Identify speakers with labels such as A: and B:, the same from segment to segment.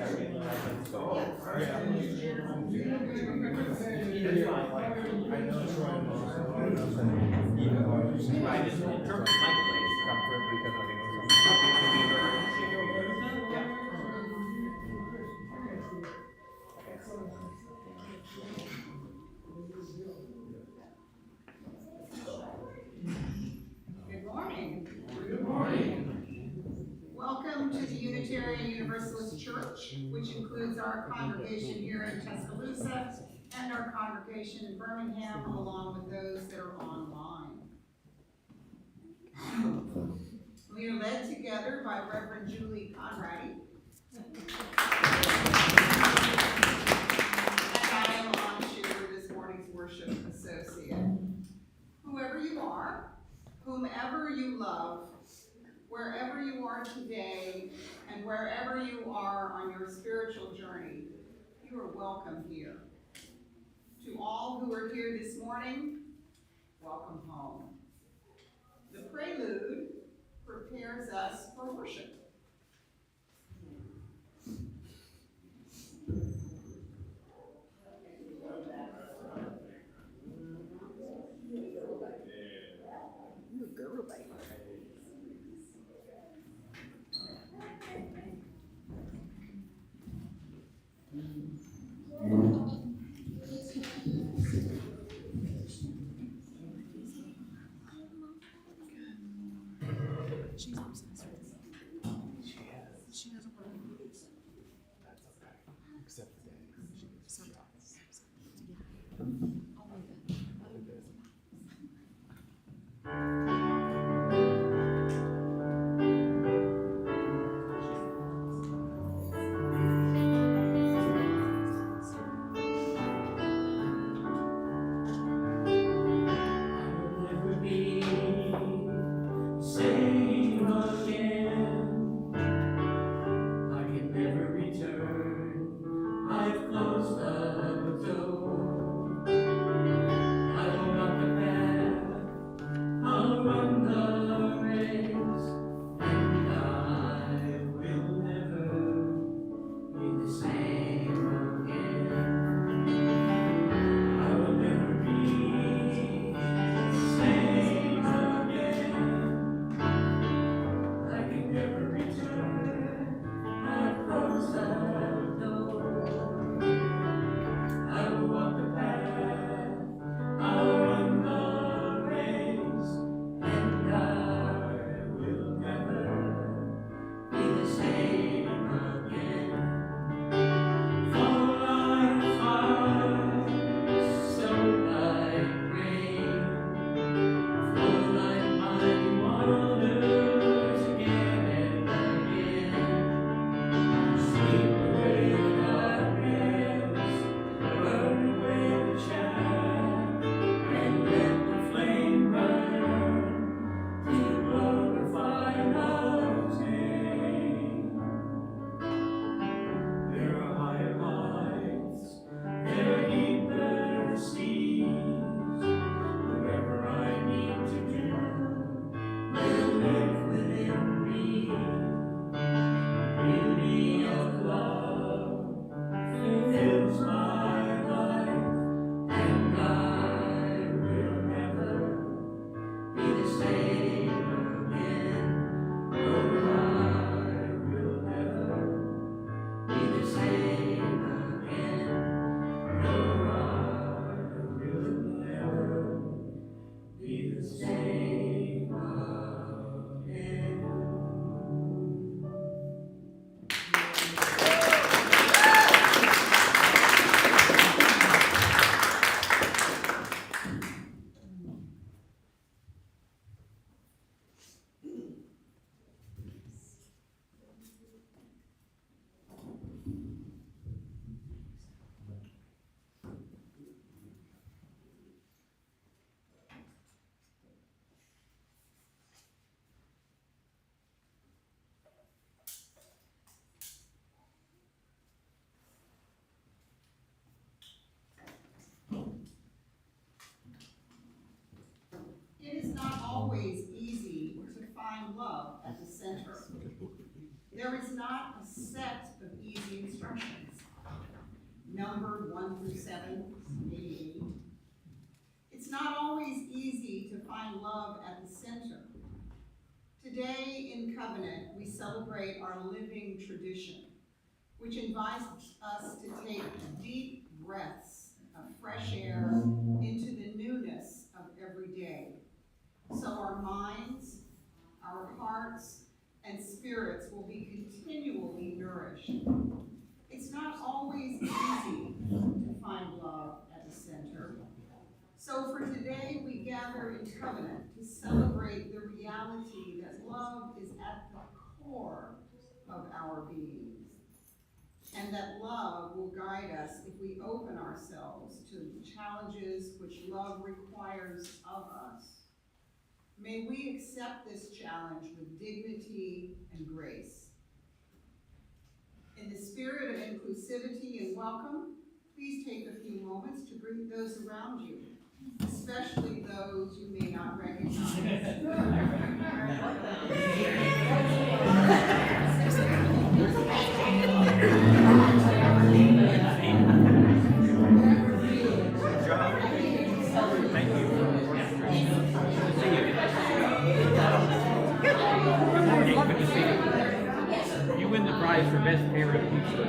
A: Good morning. Good morning. Welcome to the Unitarian Universalist Church, which includes our congregation here in Tuscaloosa and our congregation in Birmingham, along with those that are online. We are led together by Reverend Julie Conradi. And I am on Share this morning's worship associate. Whoever you are, whomever you love, wherever you are today, and wherever you are on your spiritual journey, you are welcome here. To all who are here this morning, welcome home. The prelude prepares us for worship.
B: She's obsessed with it. She doesn't want to lose.
C: That's okay. Except for Daddy.
B: Sometimes. Only then.
A: It is not always easy to find love at the center. There is not a set of easy instructions instructions, numbered 1 through 7, maybe 8. It's not always easy to find love at the center. Today in Covenant, we celebrate our living tradition, which invites us to take deep breaths of fresh air into the newness of every day, so our minds, our hearts, and spirits will be continually nourished. It's not always easy to find love at the center. So for today, we gather in Covenant to celebrate the reality that love is at the core of our being, and that love will guide us if we open ourselves to the challenges which love requires of us. May we accept this challenge with dignity and grace. In the spirit of inclusivity and welcome, please take a few moments to greet those around you, especially those you may not recognize.
D: You win the prize for best favorite pizza.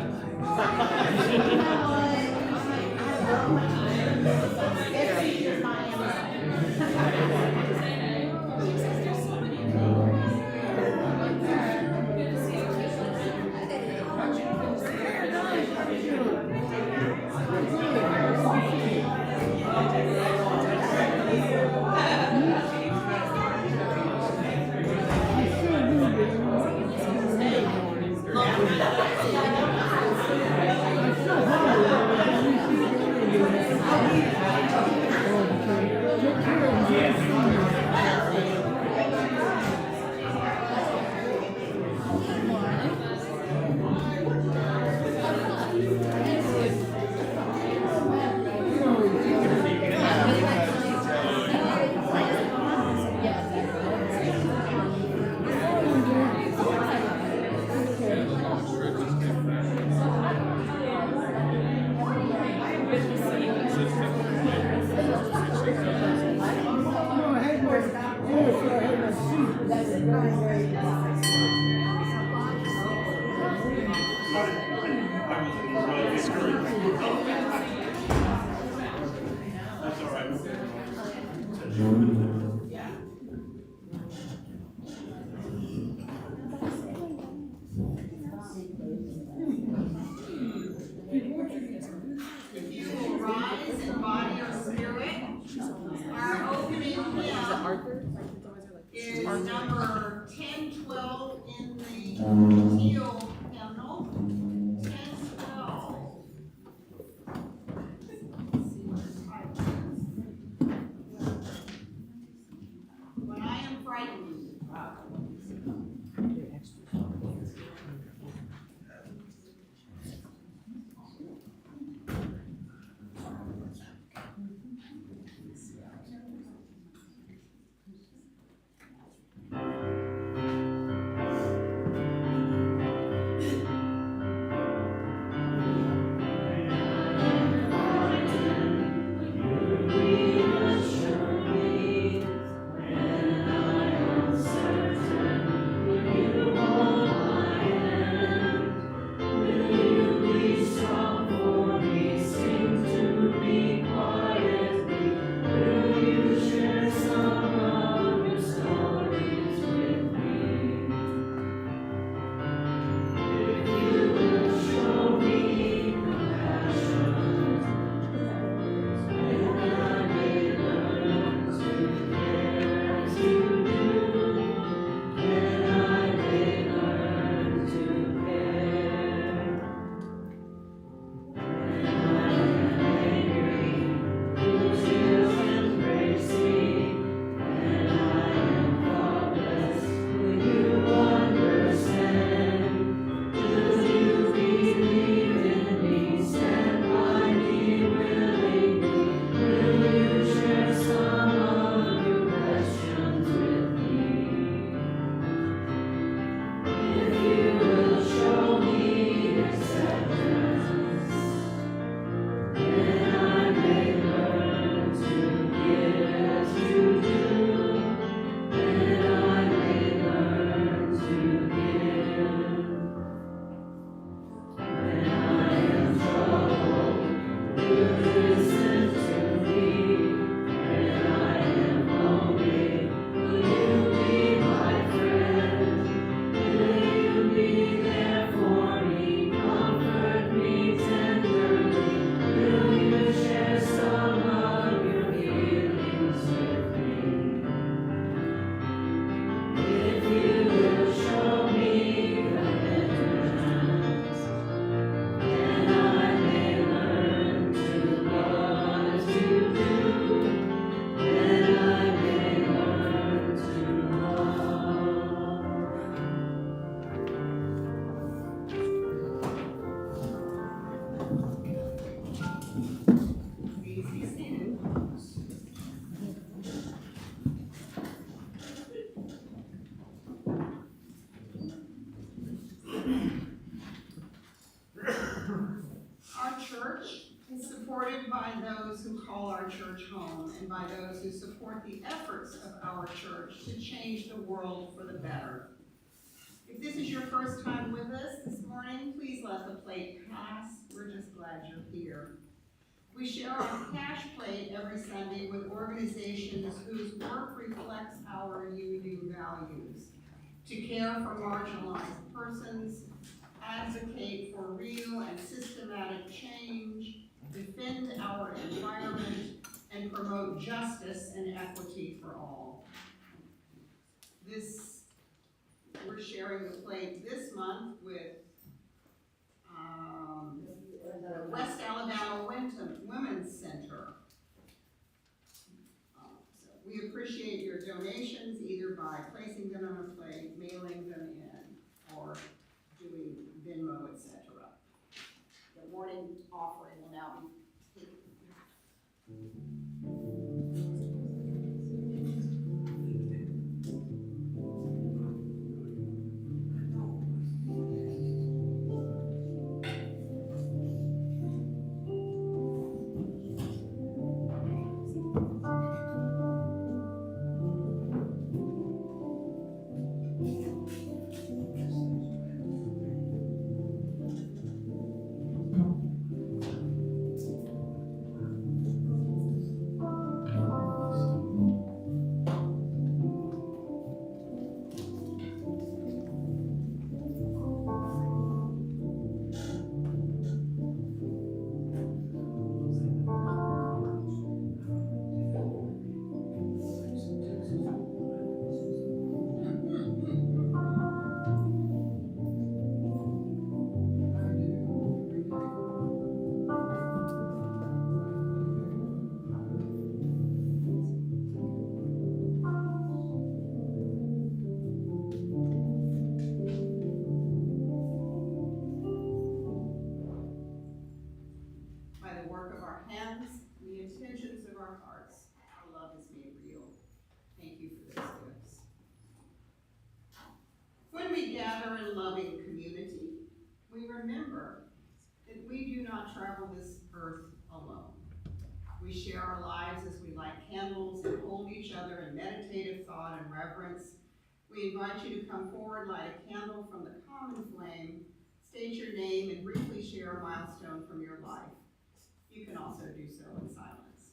A: If you will rise in body or spirit, our opening hymn is number 1012 in the teal hymnal. 1012. When I am frightened. our church home and by those who support the efforts of our church to change the world for the better. If this is your first time with us this morning, please let the plate pass. We're just glad you're here. We share our cash plate every Sunday with organizations whose work reflects our UU values: to care for marginalized persons, advocate for real and systematic change, defend our environment, and promote justice and equity for all. We're sharing the plate this month with the West Alabama Women's Center. So we appreciate your donations, either by placing them on a plate, mailing them in, or doing Venmo, etc. The morning offering will now be taken. By the work of our hands and the intentions of our hearts, our love is made real. Thank you for those gifts. When we gather in loving community, we remember that we do not travel this earth alone. We share our lives as we light candles and hold each other in meditative thought and reverence. We invite you to come forward, light a candle from the common flame, state your name, and briefly share a milestone from your life. You can also do so in silence.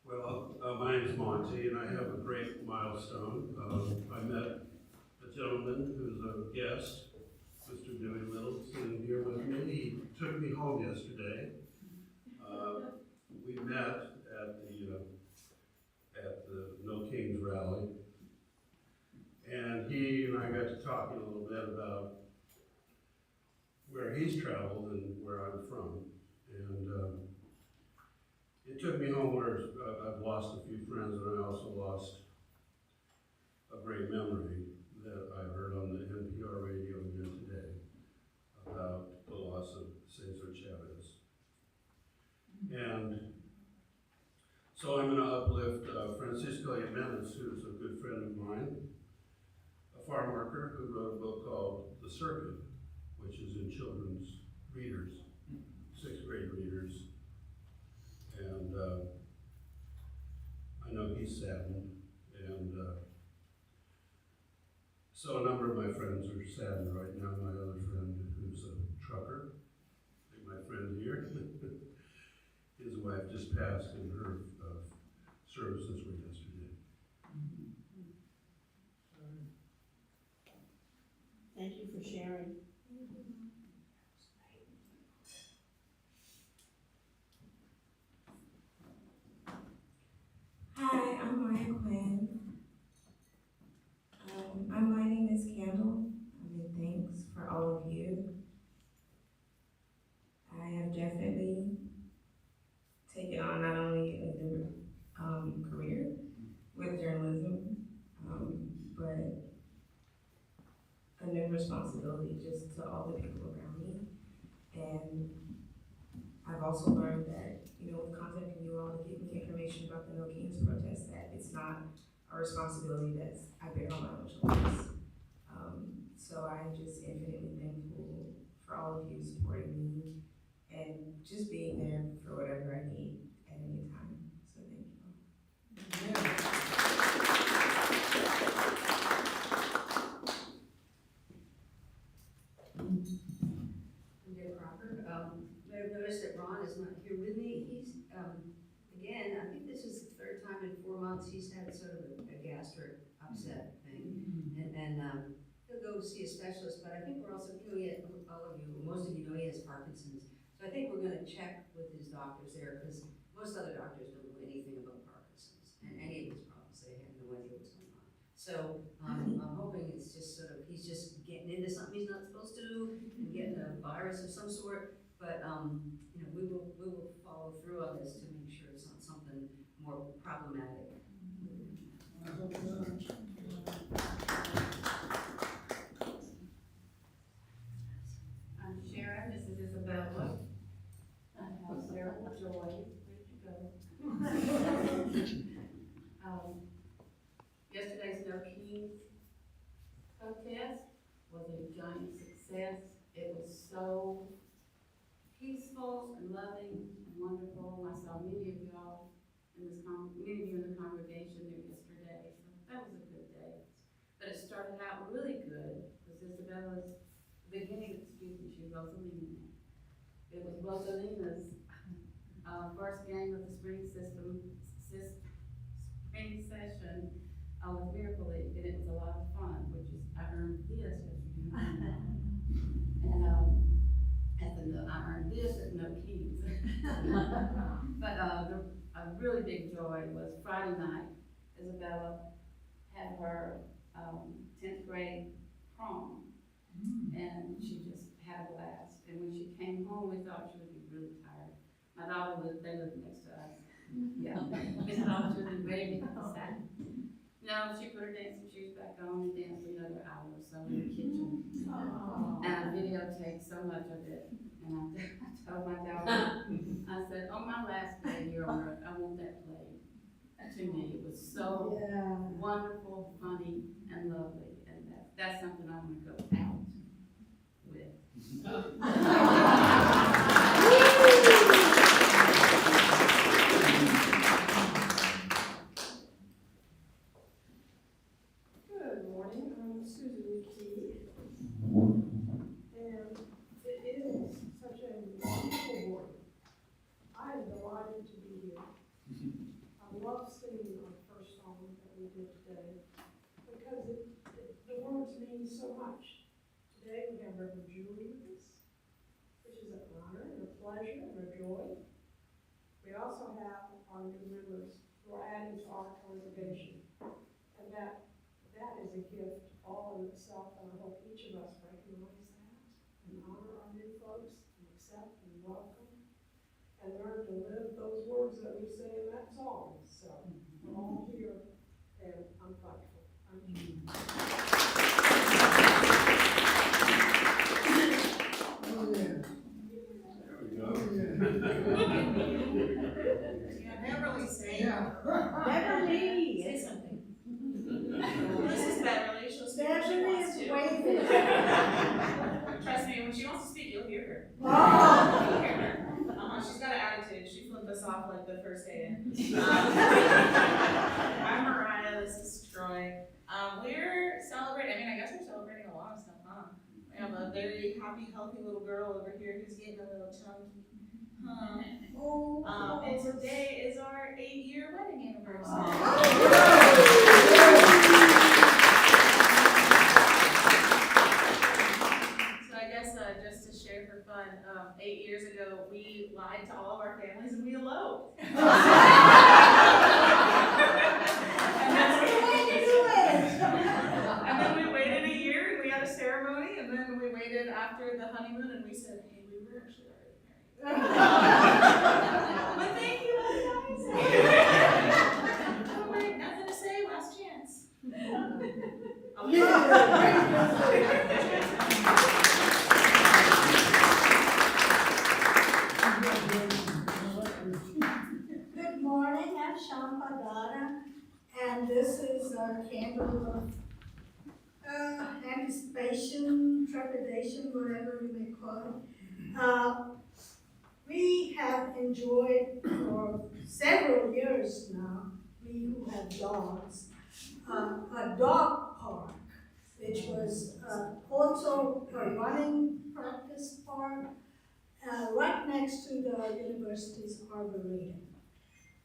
E: Well, my name is Monty, and I have a great milestone. I met a gentleman who's a guest, Mr. Dewey Little, sitting here with me. He took me home yesterday. We met at the No Kings rally, and he and I got to talking a little bit about where he's traveled and where I'm from. And it took me home where I've lost a few friends, and I also lost a great memory that I heard on the NPR radio again today about the loss of Cesar Chavez. And so I'm going to uplift Francisco Jimenez, who's a good friend of mine, a farm worker who wrote a book called The Circuit, which is in children's readers, 6th grade readers. And I know he's saddened, and so a number of my friends are saddened right now. My other friend, who's a trucker, my friend here, his wife just passed, and her services were yesterday.
F: Thank you for sharing.
G: Hi, I'm Maya Quinn. I'm lighting this candle. Thanks for all of you. I have definitely taken on not only a new career with journalism, but a new responsibility just to all the people around me. And I've also learned that, with contacting you all to get me information information about the No Kings protest, that it's not a responsibility that's I bear on my own shoulders. So I'm just infinitely thankful for all of you supporting me and just being there for whatever I need at any time. So thank you all.
H: I'm Deb Crocker. I've noticed that Ron is not here with me. He's, again, I think this is the third time in 4 months he's had sort of a gastric upset thing. And he'll go see a specialist, but I think we're also, all of you, most of you know he has Parkinson's. So I think we're gonna check with his doctors there, because most other doctors don't know anything about Parkinson's and any of his problems. They have no idea what's going on. So I'm hoping it's just sort of, he's just getting into something he's not supposed to and getting a virus of some sort. But we will follow through on this to make sure it's not something more problematic.
F: I'm Sharon, this is Isabella. I have Sarah Joy, where'd you go? Yesterday's No Kings protest was a giant success. It was so peaceful and loving and wonderful. I saw many of y'all in this many of you in the congregation there yesterday, so that was a good day. But it started out really good because Isabella's beginning, she Rosalina. It was Rosalina's first game of the spring session with Miracle League, and it was a lot of fun, which is, I earned this, as you know. And I earned this at No Kings. But a really big joy was Friday night. Isabella had her 10th grade prom, and she just had a blast. And when she came home, we thought she would be really tired. My daughter they lived next to us. Yeah, we thought she would be ready to go Saturday. No, she put her dancing shoes back on and danced another hour or so in the kitchen. And I videotaped so much of it. And I told my daughter, I said, on my last day here on earth, I want that played. To me, it was so wonderful, funny, and lovely. And that's something I want to go out with.
I: Good morning, I'm Susan Key, and it is such a wonderful morning. I am delighted to be here. I love singing our first song that we did today, because the words mean so much. Today we have Reverend Julie with us, which is an honor and a pleasure and a joy. We also have our new members who are adding to our congregation, and that is a gift all in itself, and I hope each of us recognize that and honor our new folks and accept and welcome and learn to live those words that we say in that song. So we're all here, and I'm thankful. Thank you.
A: Yeah, Beverly say.
F: Beverly!
B: Say something.
J: This is Beverly. She'll speak when she
F: Beverly
J: wants
F: is
J: to.
F: waving.
J: Trust me, when she wants to speak, you'll hear her.
F: Oh.
J: You'll hear her. She's got an attitude. She flipped us off like the first day in. I'm Mariah. This is Troy. We're celebrating. I mean, I guess we're celebrating a lot of stuff, huh? We have a very happy, healthy little girl over here who's getting a little chunky. And today is our 8-year wedding anniversary. So I guess just to share for fun, 8 years ago we lied to all of our families and we eloped. And then we waited a year and we had a ceremony, and then we waited after the honeymoon and we said, hey, we were actually already married. But thank you, guys. Oh, wait, nothing to say, last chance.
F: Good morning, I'm
I: a candle of anticipation, trepidation, whatever you may call it. We have enjoyed for several years now, we who have dogs, a dog park, which was also a running practice park, right next to the university's arboretum.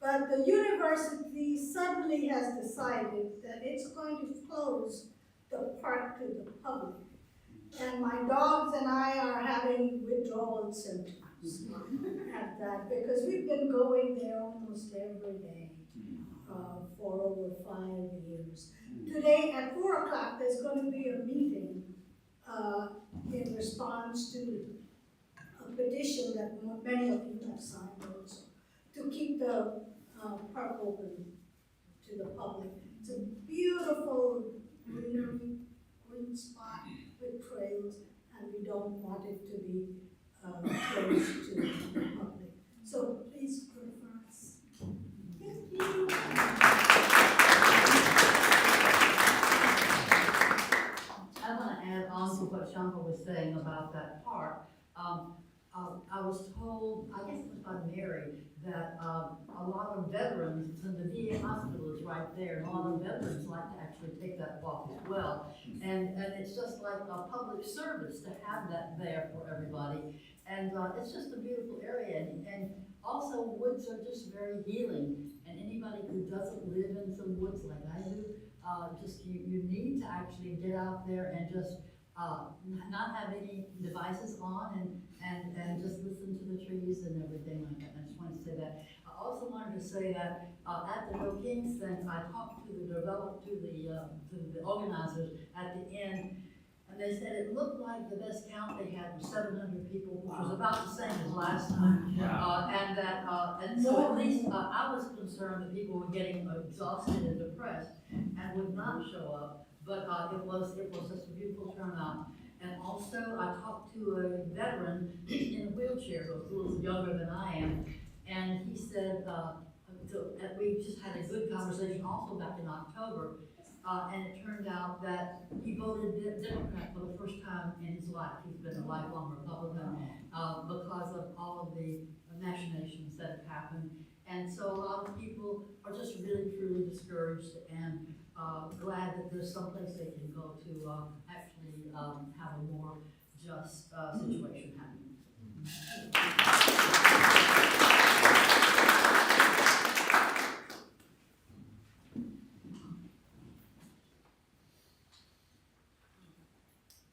I: But the university suddenly has decided that it's going to close the park to the public. And my dogs and I are having withdrawal symptoms at that, because we've been going there almost every day for over 5 years. Today at 4 o'clock, there's going to be a meeting in response to a petition that many of you have signed also, to keep the park open to the public. It's a beautiful green spot with trails, and we don't want it to be closed to the public. So please pray for us. Thank you.
K: I want to add on to what Shanta was saying about that park. I was told, I guess it was by Mary, that a lot of veterans, and the VA hospital is right there, and a lot of veterans like to actually take that walk as well. And it's just like a public service to have that there for everybody. And it's just a beautiful area. And also woods are just very healing. And anybody who doesn't live in some woods like I do, just you need to actually get out there and just not have any devices on and just listen to the trees and everything like that. I just wanted to say that. I also wanted to say that at the No Kings thing, I talked to the organizers at the end, and they said it looked like the best count they had was 700 people, which was about the same as last time. And so at least I was concerned that people were getting exhausted and depressed and would not show up. But it was just a beautiful turnout. And also, I talked to a veteran in a wheelchair who was younger than I am, and he said, we just had a good conversation also back in October, and it turned out that he voted Democrat for the first time in his life. He's been a lifelong Republican because of all of the machinations that have happened. And so a lot of people are just really, truly discouraged and glad that there's someplace they can go to actually have a more just situation happening.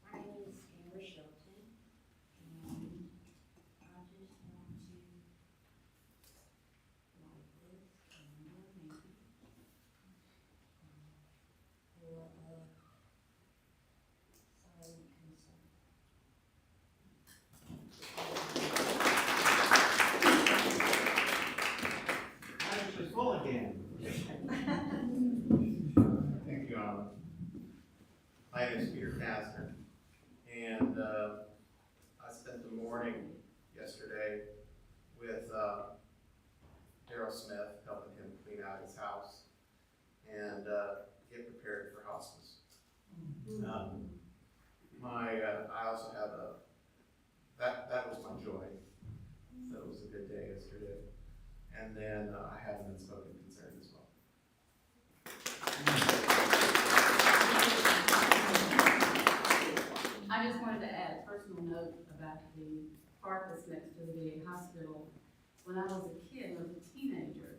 L: My name is Amber Shelton, and I just want to like this and more maybe for a silent consent.
C: Actually full again.
M: Thank you, Alan. My name is Peter Kastner, and I spent the morning yesterday with Daryl Smith, helping him clean out his house and get prepared for hospice. I also have that was my joy. So it was a good day yesterday. And then I have an unspoken concern as well.
F: I just wanted to add a personal note about the park that's next to the VA hospital. When I was a kid, I was a teenager,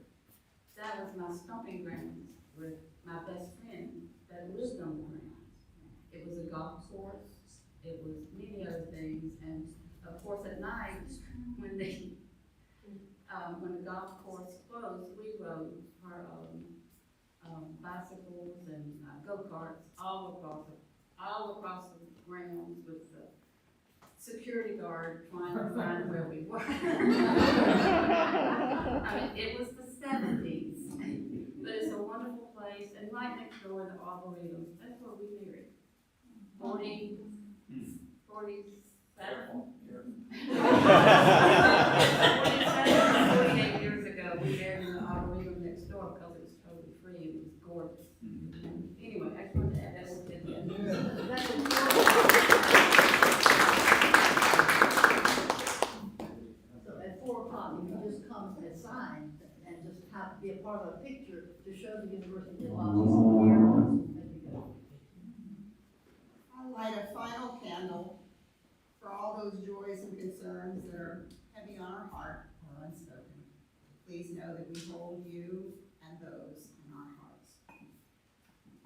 F: that was my stomping grounds with my best friend that lived on the grounds. It was a golf course, it was many other things, and of course at night, when the golf course closed, we rode our bicycles and go-karts all across the grounds with the security guard trying to find where we were. I mean, it was the 70s, but it's a wonderful place, and right next door, the Arboretum, that's where we married. 48 years ago, we married in the Arboretum next door because it was totally free and it was gorgeous.
K: University did a lot of this here. That'd be good.
A: I'll light a final candle for all those joys and concerns that are heavy on our heart.
K: Or unspoken.
A: Please know that we hold you and those in our hearts.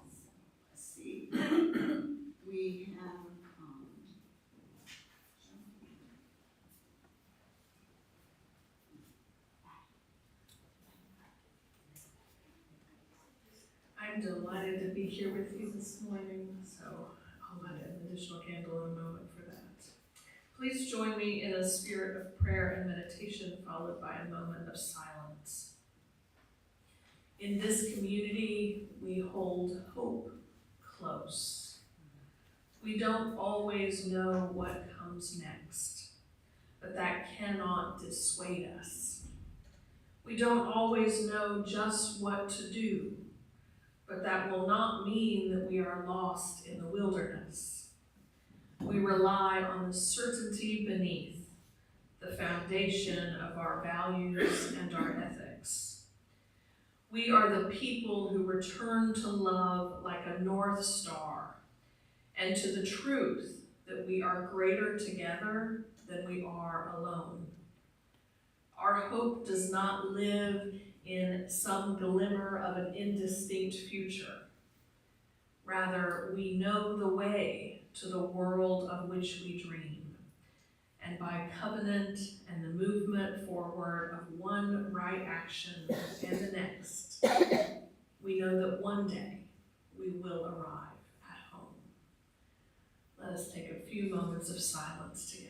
A: So, let's see. We have,
B: I'm delighted to be here with you this morning, so I'll light an additional candle in a moment for that. Please join me in a spirit of prayer and meditation, followed by a moment of silence. In this community, we hold hope close. We don't always know what comes next, but that cannot dissuade us. We don't always know just what to do, but that will not mean that we are lost in the wilderness. We rely on the certainty beneath, the foundation of our values and our ethics. We are the people who return to love like a North Star, and to the truth that we are greater together than we are alone. Our hope does not live in some glimmer of an indistinct future. Rather, we know the way to the world of which we dream. And by covenant and the movement forward of one right action and the next, we know that one day we will arrive at home. Let us take a few moments of silence together.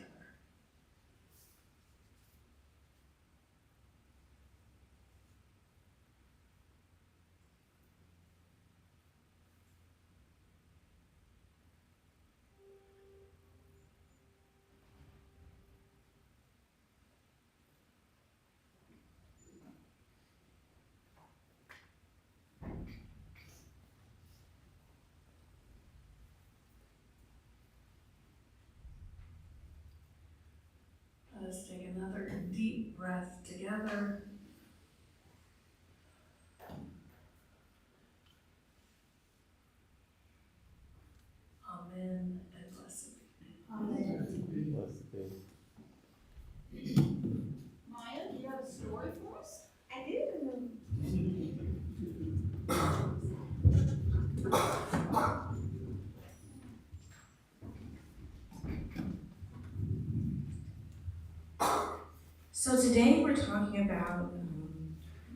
B: Let us take another deep breath together. Amen and blessed be.
K: Amen.
A: Maya, do you have a story for us?
G: I do. So today we're talking about,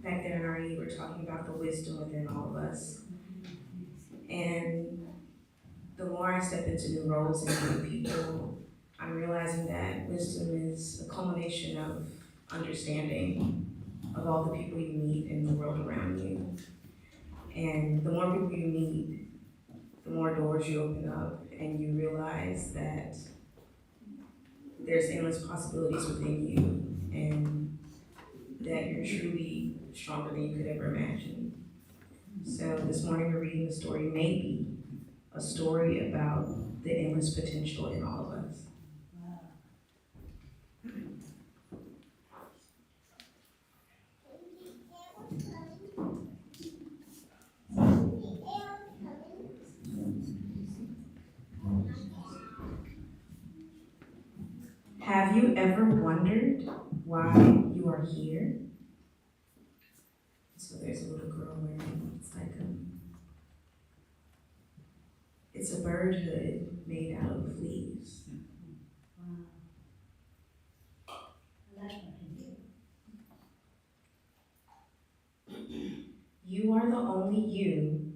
G: back there in RE, we're talking about the wisdom within all of us. And the more I step into new roles and new people, I'm realizing that wisdom is a culmination of understanding of all the people you meet in the world around you. And the more people you meet, the more doors you open up, and you realize that there's endless possibilities within you, and that you're truly stronger than you could ever imagine. So this morning we're reading the story Maybe, a story about the endless potential in all of us. Have you ever wondered why you are here? So there's a little girl wearing, it's a bird hood made out of leaves. You are the only you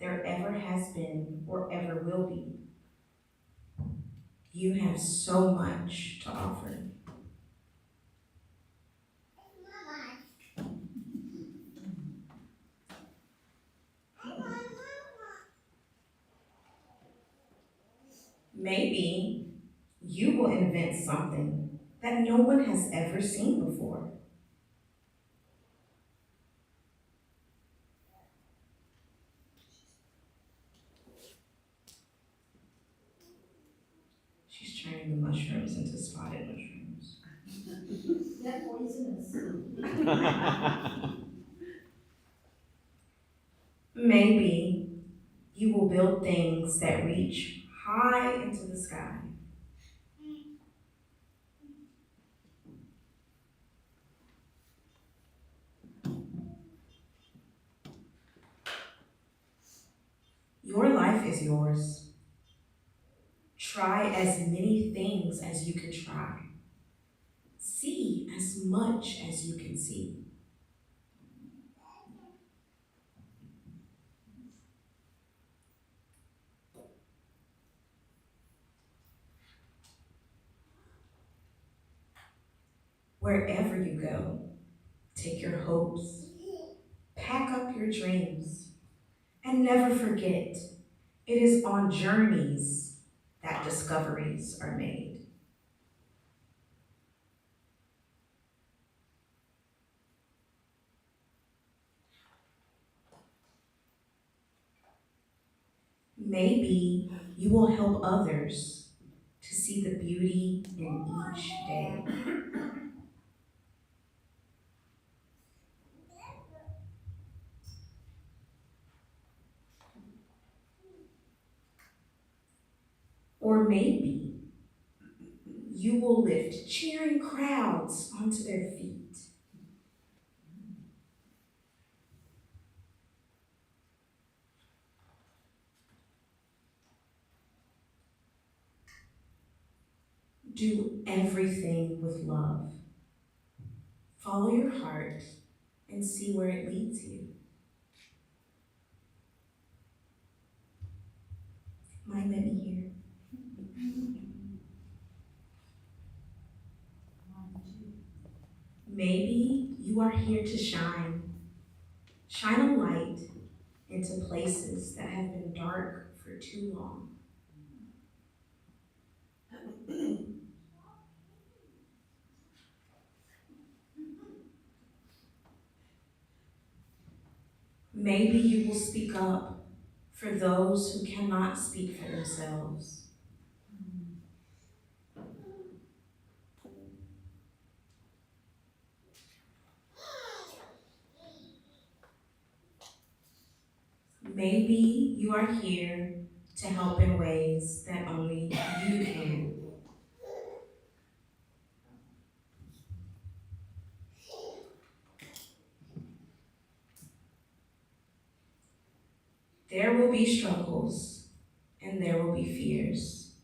G: there ever has been or ever will be. You have so much to offer. Maybe you will invent something that no one has ever seen before. She's turning the mushrooms into spotted mushrooms.
K: That poisonous.
G: things that reach high into the sky. Your life is yours. Try as many things as you can try. See as much as you can see. Wherever you go, take your hopes, pack up your dreams, and never forget, it is on journeys that discoveries are made. Maybe you will help others to see the beauty in each day. Or maybe you will lift cheering crowds onto their feet. Do everything with love. Follow your heart and see where it leads you. Might let me hear. Maybe you are here to shine. Shine a light into places that have been dark for too long. Maybe you will speak up for those who cannot speak for themselves. Maybe you are here to help in ways that only you can. There will be struggles and there will be fears.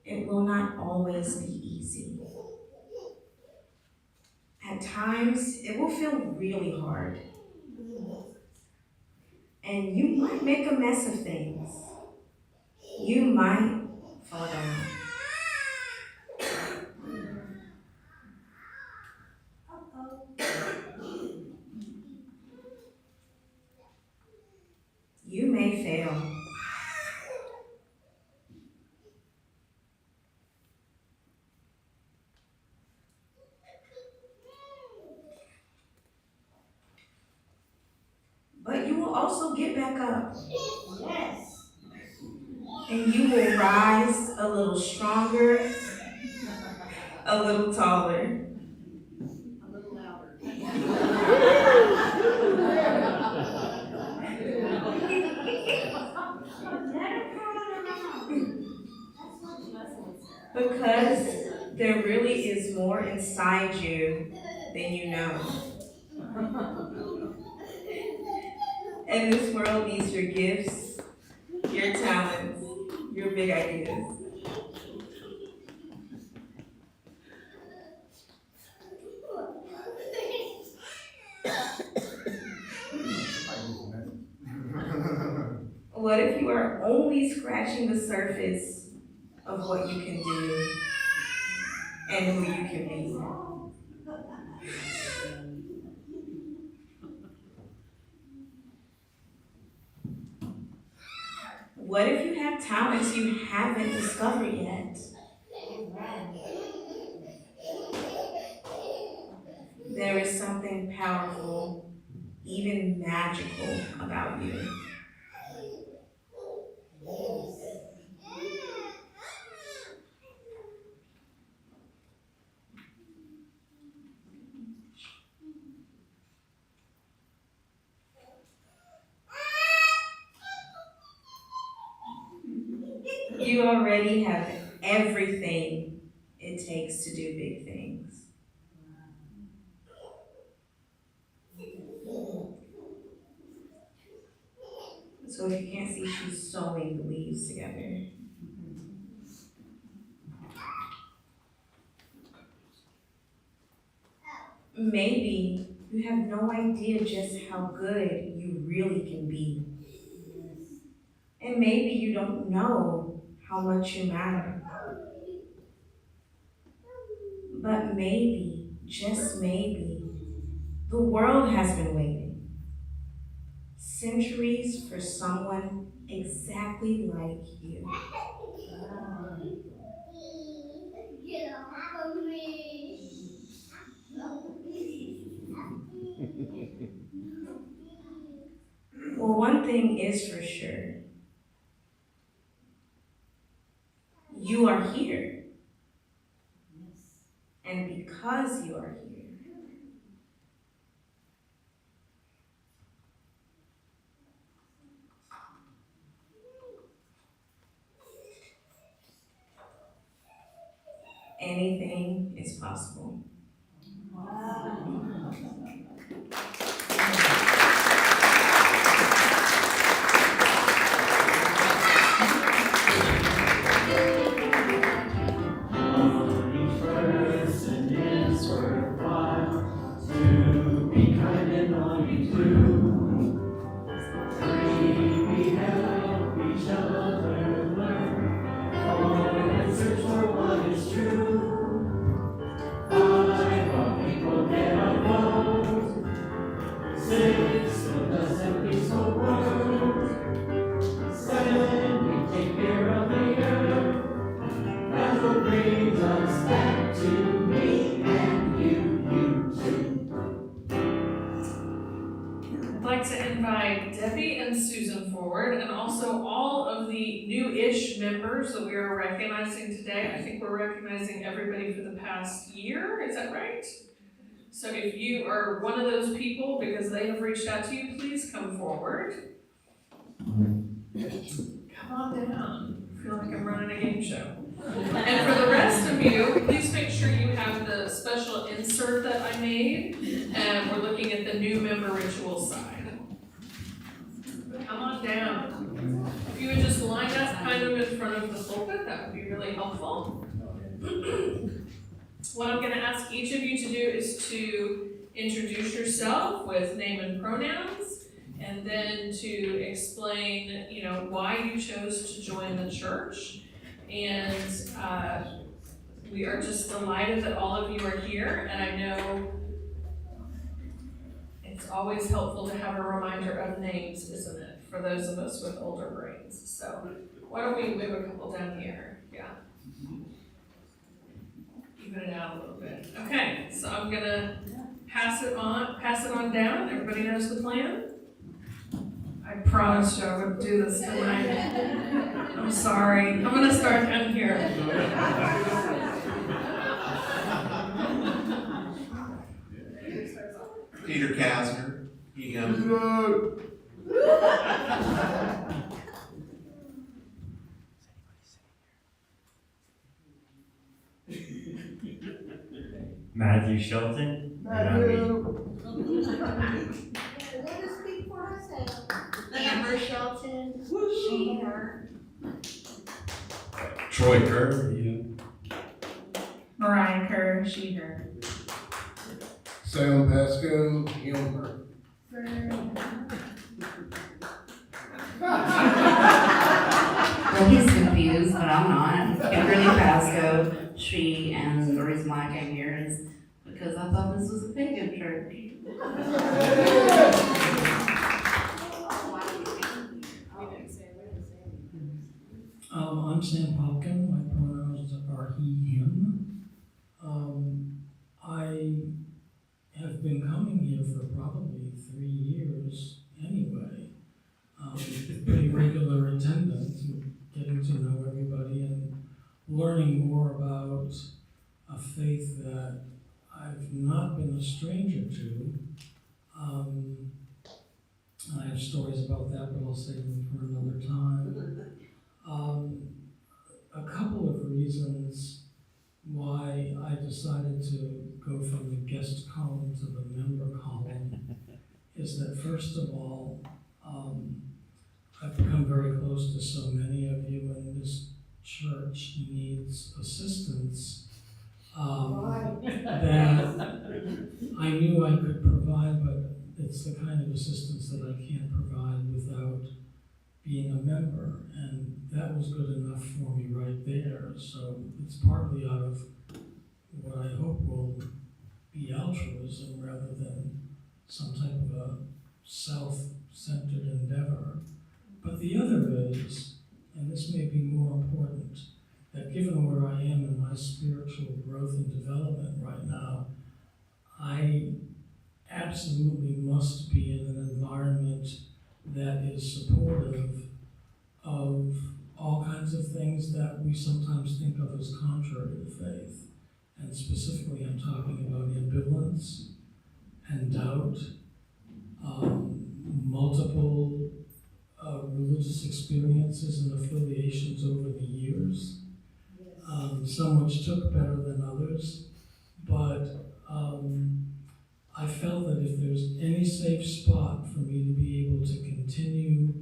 G: It will not always be easy. At times, it will feel really hard. And you might make a mess of things. You might fall down. You may fail. But you will also get back up.
H: Yes.
G: And you will rise a little stronger, a little taller.
H: A little louder.
G: Because there really is more inside you than you know. And this world needs your gifts, your talents, your big ideas. What if you are only scratching the surface of what you can do and who you can be? What if you have talents you haven't discovered yet? There is something powerful, even magical about you. you already have everything it takes to do big things. So if you can't see, she's sewing the leaves together. Maybe you have no idea just how good you really can be. And maybe you don't know how much you matter. But maybe, just maybe, the world has been waiting centuries for someone exactly like you.
L: Get off of me.
G: Well, one thing is for sure. You are here. And because you are here, anything is possible.
B: I'd like to invite Debbie and Susan forward, and also all of the new-ish members that we are recognizing today. I think we're recognizing everybody for the past year, is that right? So if you are one of those people, because they have reached out to you, please come forward. Come on down. I feel like I'm running a game show. And for the rest of you, please make sure you have the special insert that I made, and we're looking at the new member ritual side. Come on down. If you would just line up kind of in front of the pulpit, that would be really helpful. What I'm going to ask each of you to do is to introduce yourself with name and pronouns, and then to explain, why you chose to join the church. And we are just delighted that all of you are here, and I know it's always helpful to have a reminder of names, isn't it, for those of us with older brains. So why don't we move a couple down here? Yeah. Even it out a little bit. Okay, so I'm gonna pass it on down. Everybody knows the plan? I promised you I would do this tonight. I'm sorry. I'm gonna start down here.
M: Peter Kastner, he, him.
N: Matthew Shelton.
L: Let us speak for ourselves. Amber Shelton, she, her.
N: Troy Kerr. He,
B: Mariah Kerr, she, her.
E: Sam Pasco, him, her.
F: Well, he's confused, but I'm not. Kimberly Pasco, she, and the reason why I came here is because I thought this was a pagan church.
O: I'm Sam Popkin. My pronouns are he, him. I have been coming here for probably 3 years anyway. Pretty regular attendance, getting to know everybody and learning more about a faith that I've not been a stranger to. I have stories about that, but I'll save them for another time. reasons why I decided to go from the guest column to the member column is that, first of all, I've become very close to so many of you, and this church needs assistance that I knew I could provide, but it's the kind of assistance that I can't provide without being a member, and that was good enough for me right there. So it's partly out of what I hope will be altruism rather than some type of a self-centered endeavor. But the other is, and this may be more important, that given where I am in my spiritual growth and development right now, I absolutely must be in an environment that is supportive of all kinds of things that we sometimes think of as contrary to faith. And specifically, I'm talking about ambivalence and doubt, multiple religious experiences and affiliations over the years, some which took better than others, but I felt that if there's any safe spot for me to be able to continue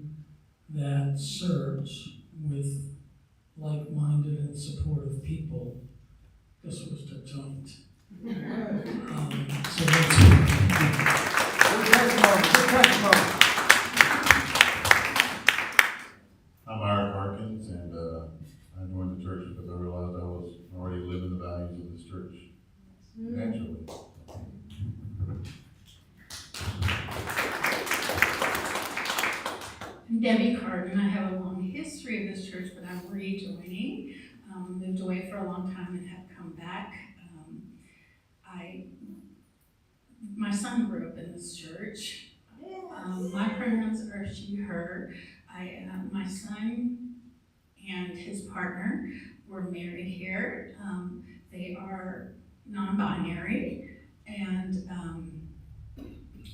O: that search with like-minded and supportive people, this was the joint. So that's
P: I'm Ira Harkins, and I joined the church because I realized I was already living the values of this church naturally.
Q: I'm Debbie Carden. I have a long history of this church, but I'm rejoining. Moved away for a long time and have come back. My son grew up in this church. My pronouns are she, her. My son and his partner were married here. They are non-binary, and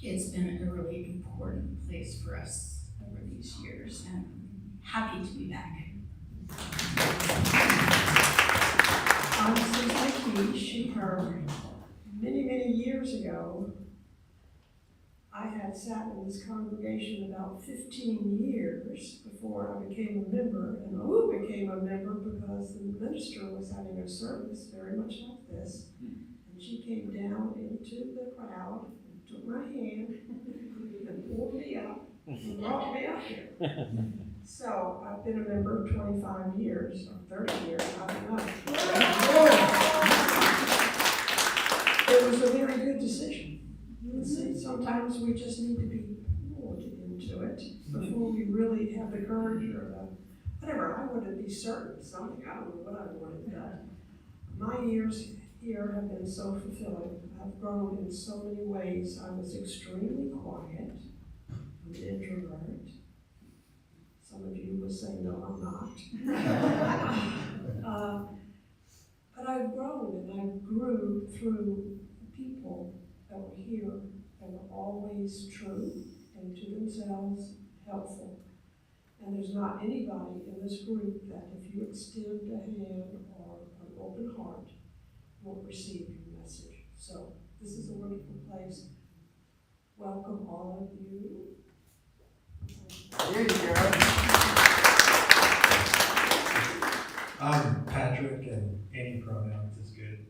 Q: it's been a really important place for us over these years, and I'm happy to be back.
I: Susan, she, her, many years ago, I had sat in this congregation about 15 years before I became a member, and Lou became a member because the minister was having a service very much like this, and she came down into the crowd and took my hand and pulled me up and brought me up here. So I've been a member 25 years, or 30 years, I don't know. It was a very good decision. See, sometimes we just need to be pulled into it before we really have the courage or the, whatever. I wanted to be certain of something. I don't know what I wanted, but my years here have been so fulfilling. I've grown in so many ways. I was extremely quiet. I'm an introvert. Some of you will say, no, I'm not. But I've grown, and I grew through people that were here that were always true and to themselves helpful. And there's not anybody in this group that if you extend a hand or an open heart won't receive your message. So this is a wonderful place. Welcome all of you.
C: There you go.
R: I'm Patrick, and any pronouns is good.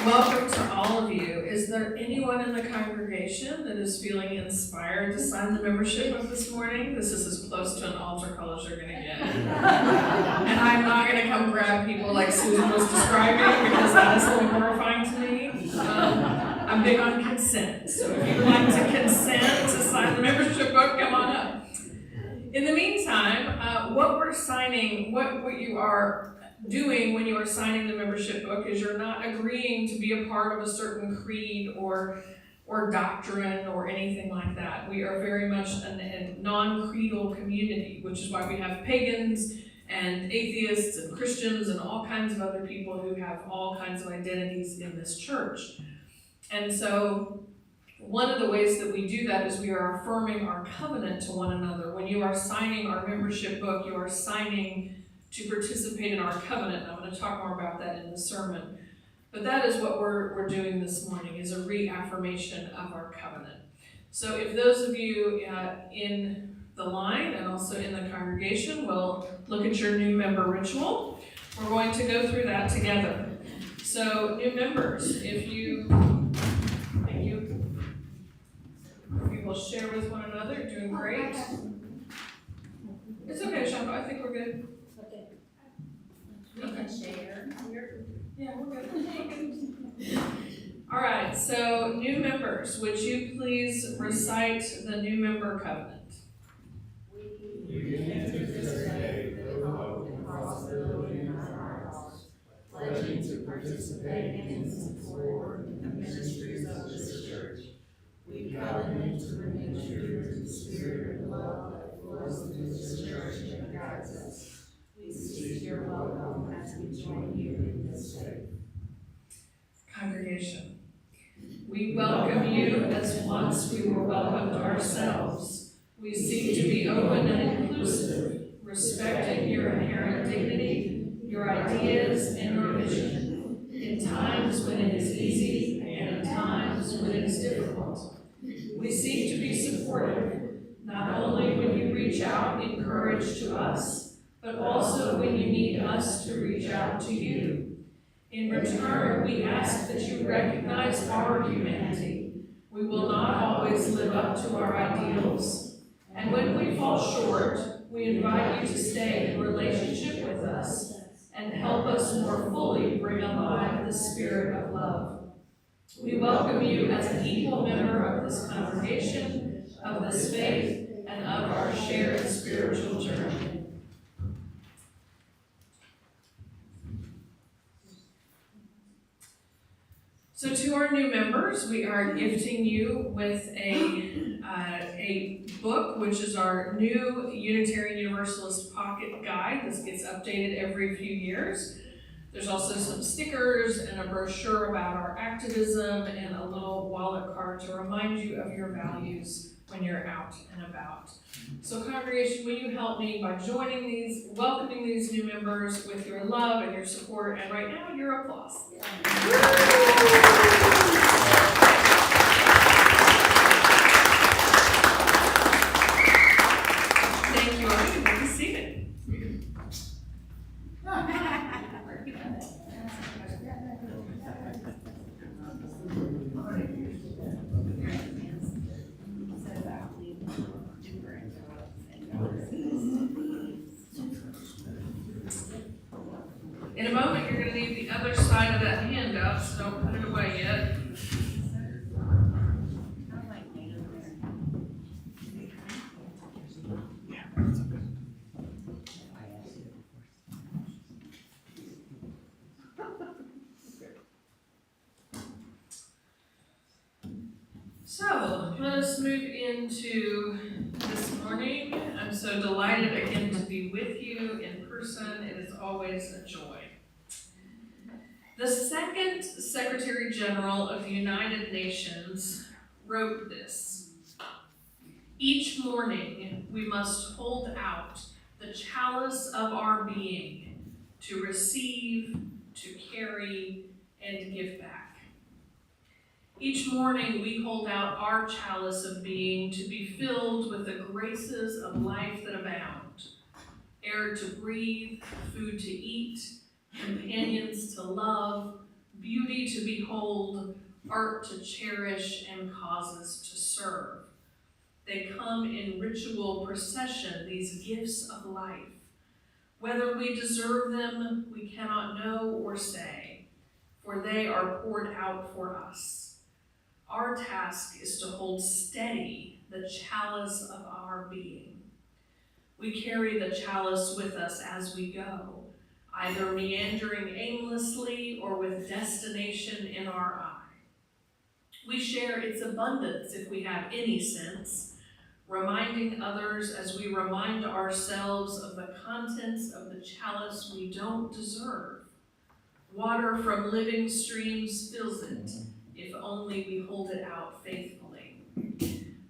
B: Welcome to all of you. Is there anyone in the congregation that is feeling inspired to sign the membership book this morning? This is as close to an altar call as you're gonna get. And I'm not gonna come grab people like Susan was describing, because that is a little horrifying to me. I'm big on consent, so if you'd like to consent to sign the membership book, come on up. In the meantime, what we're signing, what you are doing when you are signing the membership book is you're not agreeing to be a part of a certain creed or doctrine or anything like that. We are very much a non-creedal community, which is why we have pagans and atheists and Christians and all kinds of other people who have all kinds of identities in this church. And so One of the ways that we do that is we are affirming our covenant to one another. When you are signing our membership book, you are signing to participate in our covenant. I'm going to talk more about that in the sermon. But that is what we're doing this morning, is a reaffirmation of our covenant. So if those of you in the line and also in the congregation will look at your new member ritual, we're going to go through that together. So new members, if you will share with one another, doing great. It's okay, Shamba, I think we're good.
L: Okay.
B: We can share. Yeah, we're good. All right, so new members, would you please recite the new member covenant?
I: We enter this day with hope and possibility in our hearts, pledging to participate in and support the ministries of this church. We covenant to remain true to the spirit of love that flows through this church and guides us. We seek your welcome as we join you in this faith.
B: Congregation, we welcome you as once we were welcomed ourselves. We seek to be open and inclusive, respecting your inherent dignity, your ideas, and your vision, in times when it is easy and in times when it is difficult. We seek to be supportive, not only when you reach out in courage to us, but also when you need us to reach out to you. In return, we ask that you recognize our humanity. We will not always live up to our ideals. And when we fall short, we invite you to stay in relationship with us and help us more fully bring alive the spirit of love. We welcome you as an equal member of this congregation, of this faith, and of our shared spiritual journey. So to our new members, we are gifting you with a book, which is our new Unitarian Universalist Pocket Guide. This gets updated every few years. There's also some stickers and a brochure about our activism and a little wallet card to remind you of your values when you're out and about. So congregation, will you help me by welcoming these new members with your love and your support, and right now, your applause. Thank you, all. You can be seated. In a moment, you're going to need the other side of that handout, so don't put it away yet. So, let us move into this morning. I'm so delighted again to be with you in person. It is always a joy. The second Secretary General of the United Nations wrote this: "Each morning we must hold out the chalice of our being to receive, to carry, and give back." Each morning we hold out our chalice of being to be filled with the graces of life that abound: air to breathe, food to eat, companions to love, beauty to behold, art to cherish, and causes to serve. They come in ritual procession, these gifts of life. Whether we deserve them, we cannot know or say, for they are poured out for us. Our task is to hold steady the chalice of our being. We carry the chalice with us as we go, either meandering aimlessly or with destination in our eye. We share its abundance if we have any sense, reminding others as we remind ourselves of the contents of the chalice we don't deserve. Water from living streams fills it, if only we hold it out faithfully.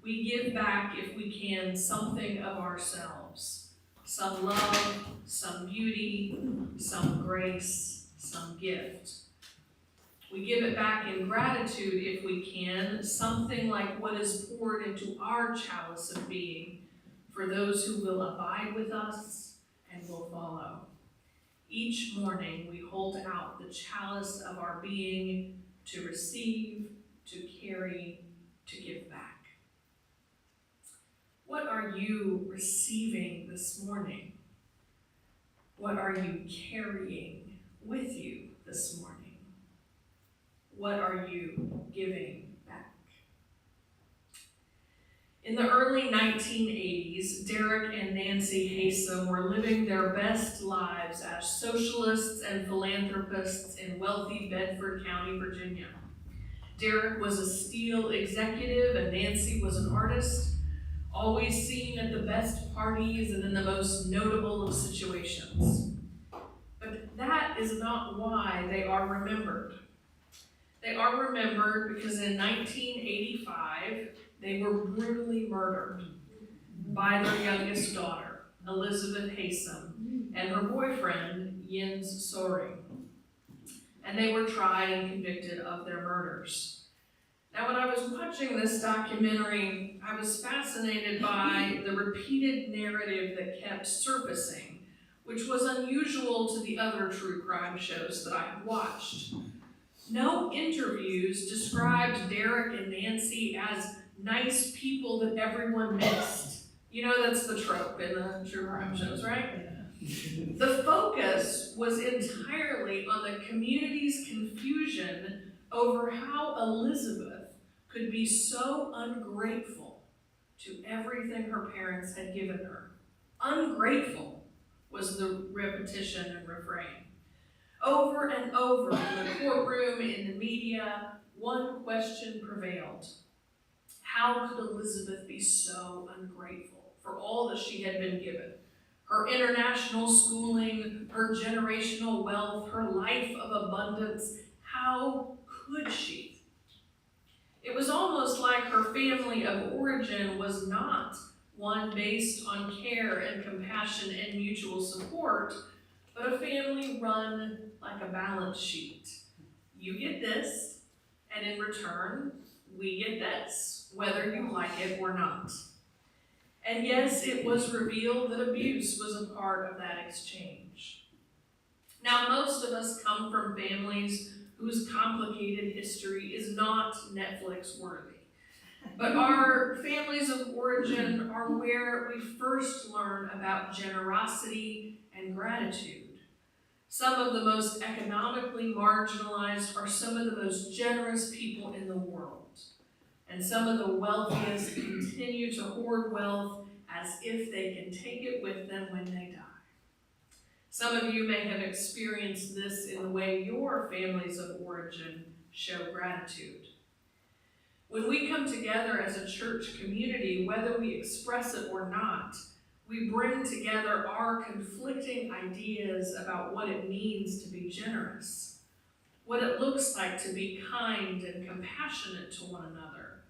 B: We give back, if we can, something of ourselves. Some love, some beauty, some grace, some gift. We give it back in gratitude, if we can, something like what is poured into our chalice of being for those who will abide with us and will follow. Each morning we hold out the chalice of our being to receive, to carry, to give back. What are you receiving this morning? What are you carrying with you this morning? What are you giving back? In the early 1980s, Derek and Nancy Haysom were living their best lives as socialists and philanthropists in wealthy Bedford County, Virginia. Derek was a steel executive and Nancy was an artist, always seen at the best parties and in the most notable of situations. But that is not why they are remembered. They are remembered because in 1985, they were brutally murdered by their youngest daughter, Elizabeth Haysom, and her boyfriend, Jens Soring. And they were tried and convicted of their murders. Now, when I was watching this documentary, I was fascinated by the repeated narrative that kept surfacing, which was unusual to the other true crime shows that I had watched. No interviews described Derek and Nancy as nice people that everyone missed. You know, that's the trope in the true crime shows, right? The focus was entirely on the community's confusion over how Elizabeth could be so ungrateful to everything her parents had given her. Ungrateful was the repetition and refrain. Over and over in the courtroom, in the media, one question prevailed. How could Elizabeth be so ungrateful for all that she had been given? Her international schooling, her generational wealth, her life of abundance. How could she? It was almost like her family of origin was not one based on care and compassion and mutual support, but a family run like a balance sheet. You get this, and in return, we get this, whether you like it or not. And yes, it was revealed that abuse was a part of that exchange. Now, most of us come from families whose complicated history is not Netflix worthy. But our families of origin are where we first learn about generosity and gratitude. Some of the most economically marginalized are some of the most generous people in the world. And some of the wealthiest continue to hoard wealth as if they can take it with them when they die. Some of you may have experienced this in the way your families of origin show gratitude. When we come together as a church community, whether we express it or not, we bring together our conflicting ideas about what it means to be generous, what it looks like to be kind and compassionate to one another.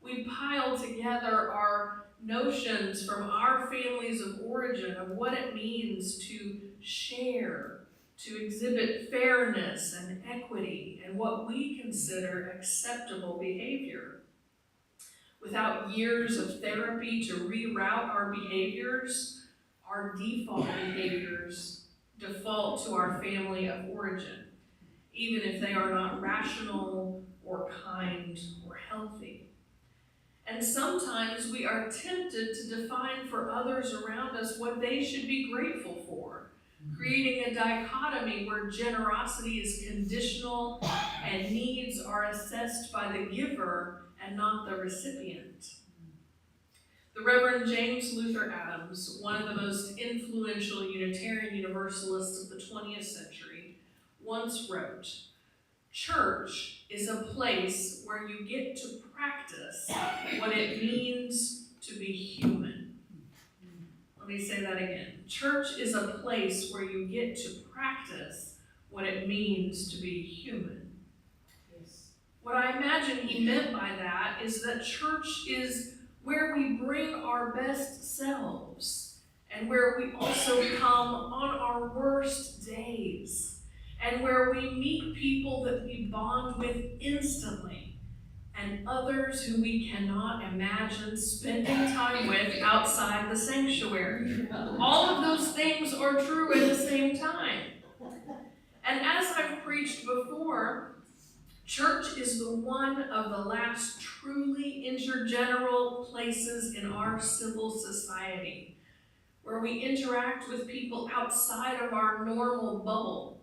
B: We pile together our notions from our families of origin of what it means to share, to exhibit fairness and equity, and what we consider acceptable behavior. Without years of therapy to reroute our behaviors, our default behaviors default to our family of origin, even if they are not rational or kind or healthy. And sometimes we are tempted to define for others around us what they should be grateful for, creating a dichotomy where generosity is conditional and needs are assessed by the giver and not the recipient. The Reverend James Luther Adams, one of the most influential Unitarian Universalists of the 20th century, once wrote, "Church is a place where you get to practice what it means to be human." Let me say that again. Church is a place where you get to practice what it means to be human. Yes. What I imagine he meant by that is that church is where we bring our best selves, and where we also come on our worst days, and where we meet people that we bond with instantly, and others who we cannot imagine spending time with outside the sanctuary. All of those things are true at the same time. And as I've preached before, church is the one of the last truly intergeneral places in our civil society, where we interact with people outside of our normal bubble,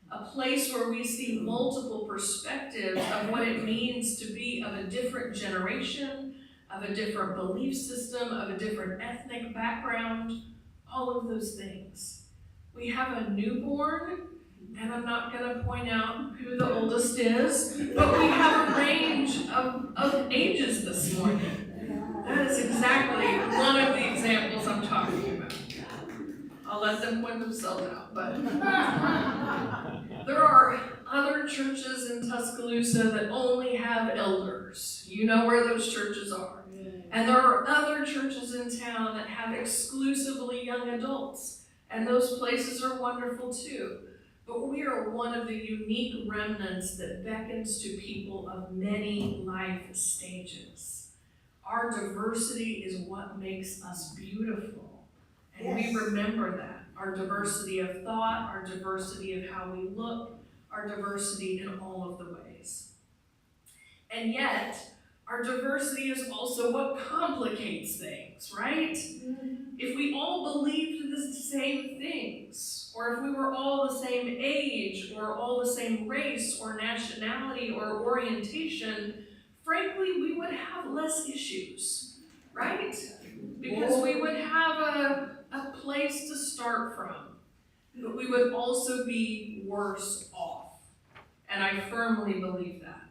B: a place where we see multiple perspectives of what it means to be of a different generation, of a different belief system, of a different ethnic background, all of those things. We have a newborn, and I'm not going to point out who the oldest is, but we have a range of ages this morning. That is exactly one of the examples I'm talking about. I'll let them point themselves out, but there are other churches in Tuscaloosa that only have elders. You know where those churches are. And there are other churches in town that have exclusively young adults, and those places are wonderful too. But we are one of the unique remnants that beckons to people of many life stages. Our diversity is what makes us beautiful. And we remember that. Our diversity of thought, our diversity of how we look, our diversity in all of the ways. And yet, our diversity is also what complicates things, right? If we all believed the same things, or if we were all the same age, or all the same race, or nationality, or orientation, frankly, we would have less issues, right? Because we would have a place to start from, but we would also be worse off. And I firmly believe that.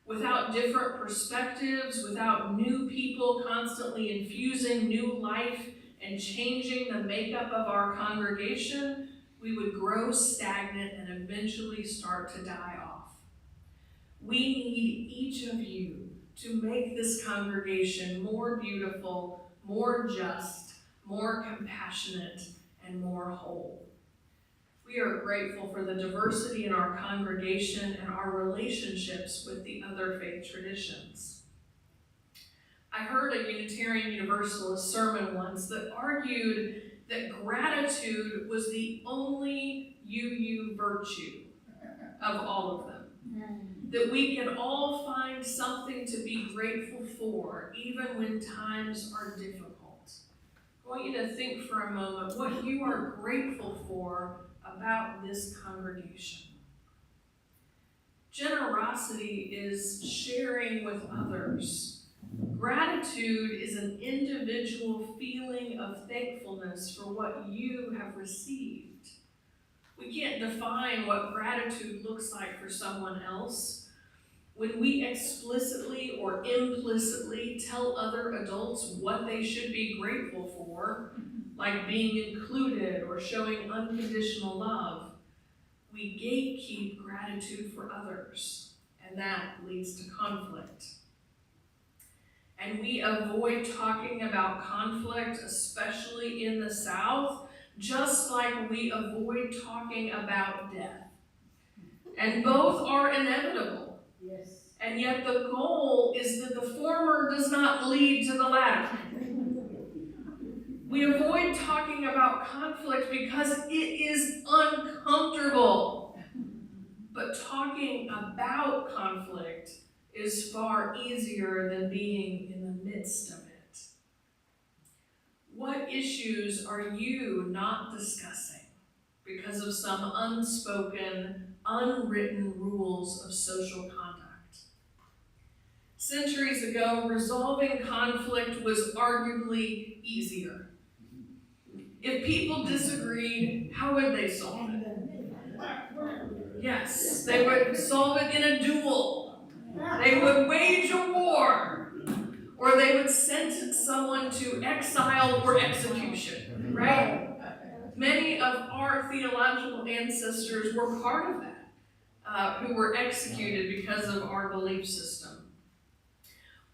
B: Without different perspectives, without new people constantly infusing new life and changing the makeup of our congregation, we would grow stagnant and eventually start to die off. We need each of you to make this congregation more beautiful, more just, more compassionate, and more whole. We are grateful for the diversity in our congregation and our relationships with the other faith traditions. I heard a Unitarian Universalist sermon once that argued that gratitude was the only UU virtue of all of them. That we can all find something to be grateful for, even when times are difficult. I want you to think for a moment what you are grateful for about this congregation. Generosity is sharing with others. Gratitude is an individual feeling of thankfulness for what you have received. We can't define what gratitude looks like for someone else. When we explicitly or implicitly tell other adults what they should be grateful for, like being included or showing unconditional love, we gatekeep gratitude for others, and that leads to conflict. And we avoid talking about conflict, especially in the South, just like we avoid talking about death. And both are inevitable.
L: Yes.
B: And yet the goal is that the former does not lead to the latter. We avoid talking about conflict because it is uncomfortable. But talking about conflict is far easier than being in the midst of it. What issues are you not discussing because of some unspoken, unwritten rules of social conduct? Centuries ago, resolving conflict was arguably easier. If people disagreed, how would they solve it? Yes, they would solve it in a duel. They would wage a war. Or they would sentence someone to exile or execution, right? Many of our theological ancestors were part of that, who were executed because of our belief system.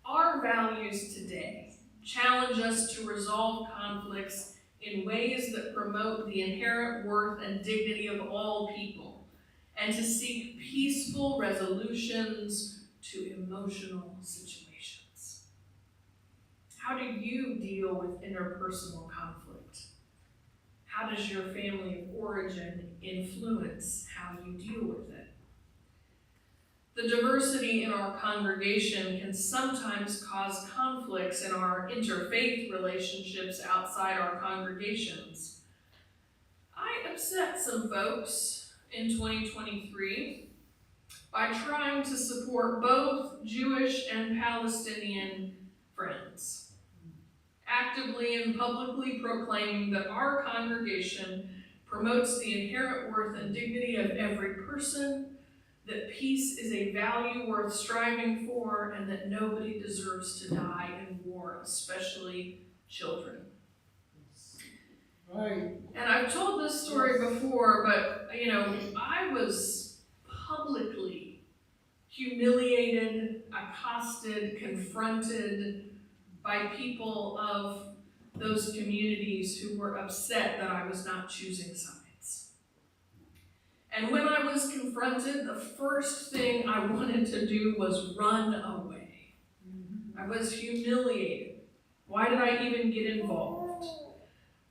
B: Our values today challenge us to resolve conflicts in ways that promote the inherent worth and dignity of all people, and to seek peaceful resolutions to emotional situations. How do you deal with interpersonal conflict? How does your family of origin influence how you deal with it? The diversity in our congregation can sometimes cause conflicts in our interfaith relationships outside our congregations. I upset some folks in 2023 by trying to support both Jewish and Palestinian friends, actively and publicly proclaiming that our congregation promotes the inherent worth and dignity of every person, that peace is a value worth striving for, and that nobody deserves to die in war, especially children.
C: Right.
B: And I've told this story before, but I was publicly humiliated, accosted, confronted by people of those communities who were upset that I was not choosing sides. And when I was confronted, the first thing I wanted to do was run away. I was humiliated. Why did I even get involved?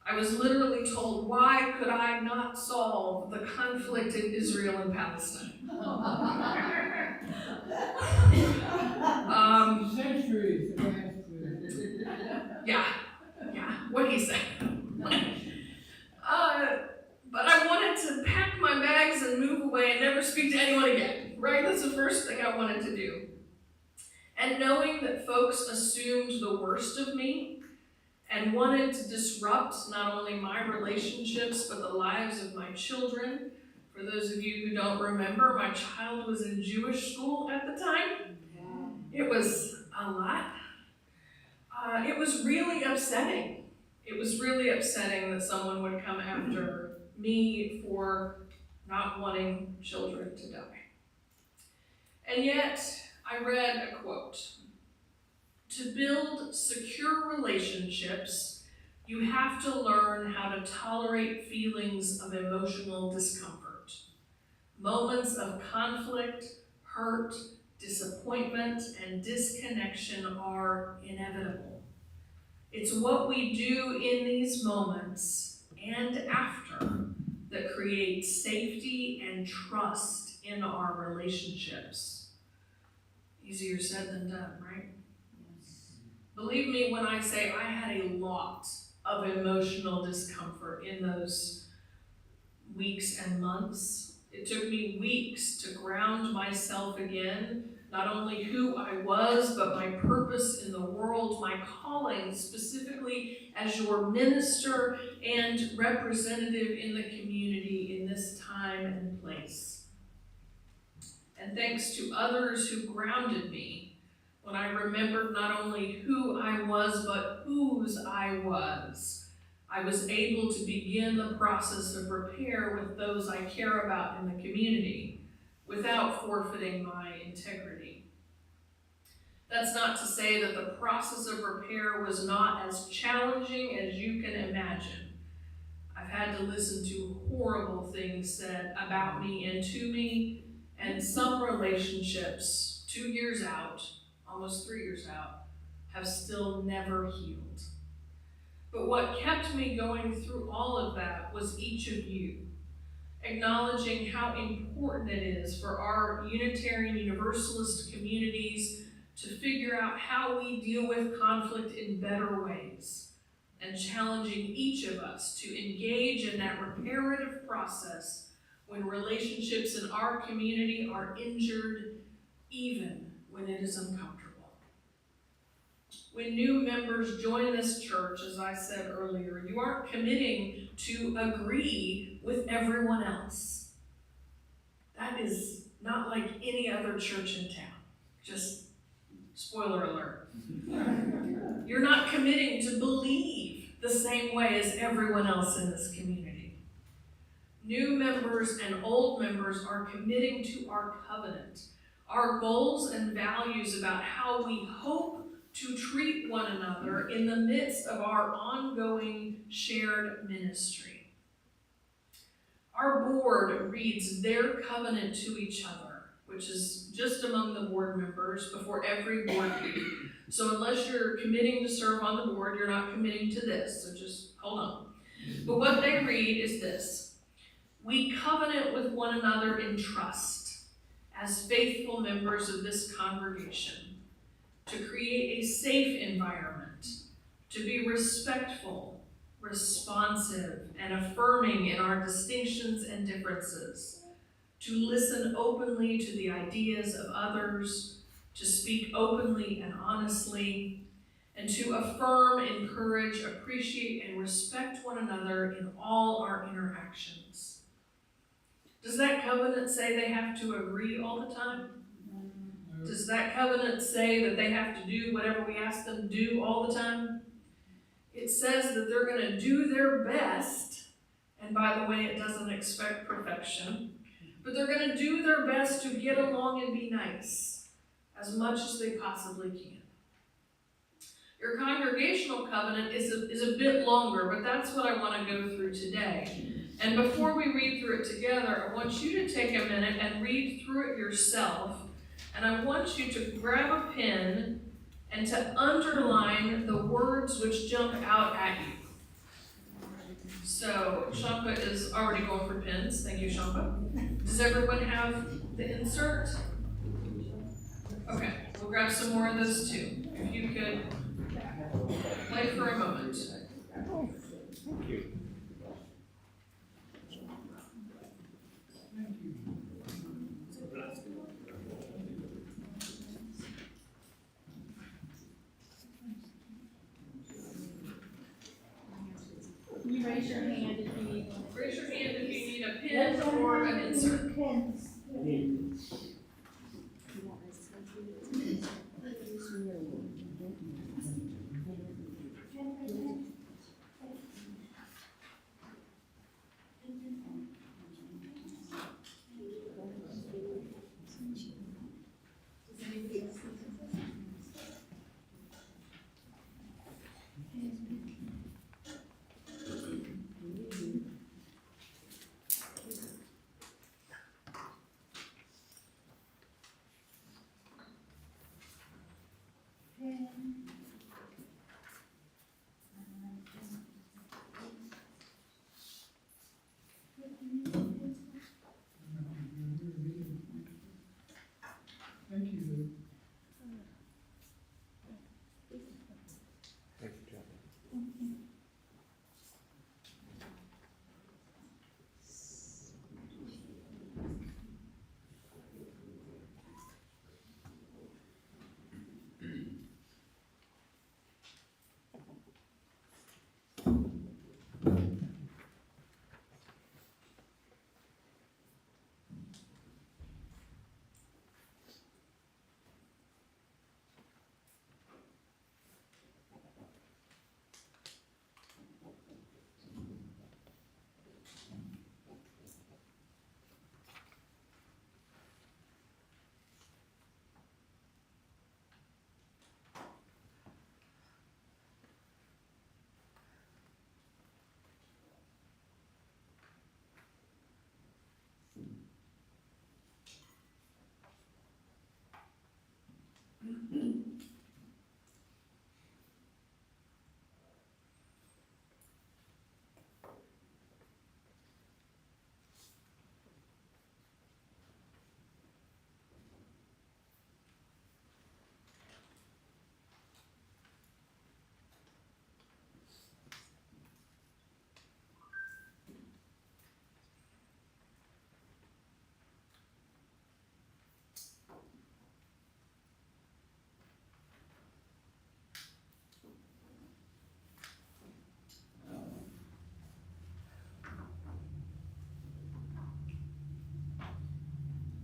B: I was literally told, why could I not solve the conflict in Israel and Palestine?
C: Centuries.
B: Yeah, what he said. But I wanted to pack my bags and move away and never speak to anyone again, right? That's the first thing I wanted to do. And knowing that folks assumed the worst of me and wanted to disrupt not only my relationships, but the lives of my children. For those of you who don't remember, my child was in Jewish school at the time. It was a lot. It was really upsetting. It was really upsetting that someone would come after me for not wanting children to die. And yet, I read a quote. To build secure relationships, you have to learn how to tolerate feelings of emotional discomfort. Moments of conflict, hurt, disappointment, and disconnection are inevitable. It's what we do in these moments and after that creates safety and trust in our relationships. Easier said than done, right? Believe me when I say I had a lot of emotional discomfort in those weeks and months. It took me weeks to ground myself again, not only who I was, but my purpose in the world, my calling specifically as your minister and representative in the community in this time and place. And thanks to others who grounded me, when I remembered not only who I was, but whose I was able to begin the process of repair with those I care about in the community without forfeiting my integrity. That's not to say that the process of repair was not as challenging as you can imagine. I've had to listen to horrible things said about me and to me, and some relationships, 2 years out, almost 3 years out, have still never healed. But what kept me going through all of that was each of you, acknowledging how important it is for our Unitarian Universalist communities to figure out how we deal with conflict in better ways, and challenging each of us to engage in that reparative process when relationships in our community are injured, even when it is uncomfortable. When new members join this church, as I said earlier, you aren't committing to agree with everyone else. That is not like any other church in town. Just spoiler alert. You're not committing to believe the same way as everyone else in this community. New members and old members are committing to our covenant, our goals and values about how we hope to treat one another in the midst of our ongoing shared ministry. Our board reads their covenant to each other, which is just among the board members before every board meeting. So unless you're committing to serve on the board, you're not committing to this, so just hold on. But what they read is this: we covenant with one another in trust as faithful members of this congregation to create a safe environment, to be respectful, responsive, and affirming in our distinctions and differences, to listen openly to the ideas of others, to speak openly and honestly, and to affirm, encourage, appreciate, and respect one another in all our interactions. Does that covenant say they have to agree all the time? Does that covenant say that they have to do whatever we ask them to do all the time? It says that they're going to do their best, and by the way, it doesn't expect perfection, but they're going to do their best to get along and be nice as much as they possibly can. Your congregational covenant is a bit longer, but that's what I want to go through today. And before we read through it together, I want you to take a minute and read through it yourself. And I want you to grab a pen and to underline the words which jump out at you. So Shampa is already going for pens. Thank you, Shampa. Does everyone have the insert? Okay, we'll grab some more of those too. If you could wait for a moment.
D: Thank you.
L: Can you raise your hand if you need one?
B: Raise your hand if you need a pen or an insert.
O: Thank you.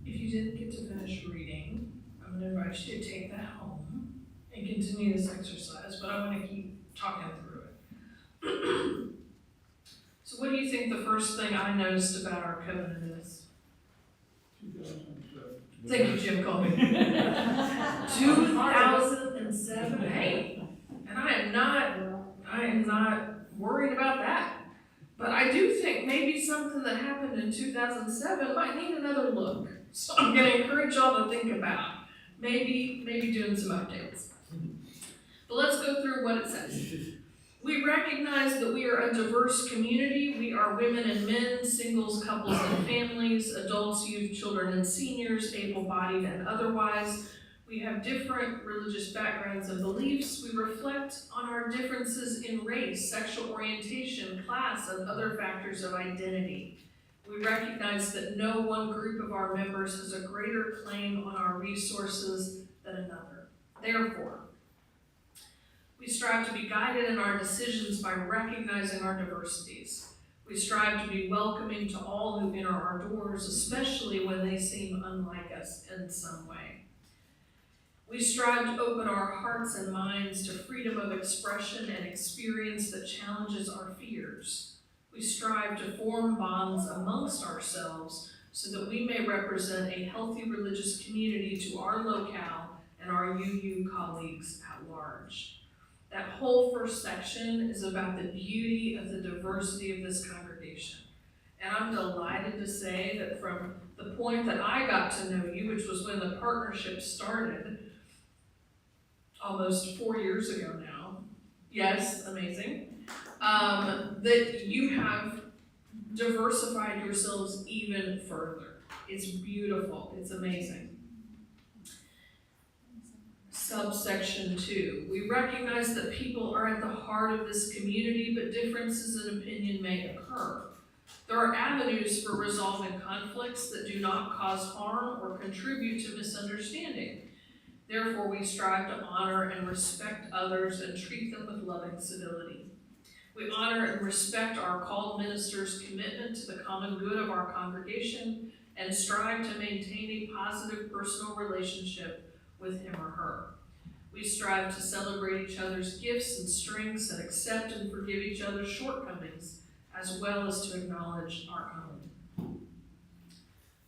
B: If you didn't get to finish reading, I'm going to invite you to take that home and continue this exercise, but I want to keep talking through it. So what do you think the first thing I noticed about our covenant is? 2007. Thank you, Jim Colby. 2007. and 7, hey, and I am not worried about that. But I do think maybe something that happened in 2007 might need another look. So I'm gonna encourage y'all to think about maybe doing some updates. But let's go through what it says. We recognize that we are a diverse community. We are women and men, singles, couples and families, adults, youth, children and seniors, able-bodied and otherwise. We have different religious backgrounds and beliefs. We reflect on our differences in race, sexual orientation, class, and other factors of identity. We recognize that no one group of our members has a greater claim on our resources than another. Therefore, we strive to be guided in our decisions by recognizing our diversities. We strive to be welcoming to all who enter our doors, especially when they seem unlike us in some way. We strive to open our hearts and minds to freedom of expression and experience that challenges our fears. We strive to form bonds amongst ourselves so that we may represent a healthy religious community to our locale and our UU colleagues at large. That whole first section is about the beauty of the diversity of this congregation. And I'm delighted to say that from the point that I got to know you, which was when the partnership started, almost 4 years ago now. Yes, amazing. That you have diversified yourselves even further. It's beautiful. It's amazing. Subsection 2. We recognize that people are at the heart of this community, but differences in opinion may occur. There are avenues for resolving conflicts that do not cause harm or contribute to misunderstanding. Therefore, we strive to honor and respect others and treat them with loving civility. We honor and respect our called ministers' commitment to the common good of our congregation and strive to maintain a positive personal relationship with him or her. We strive to celebrate each other's gifts and strengths and accept and forgive each other's shortcomings, as well as to acknowledge our own.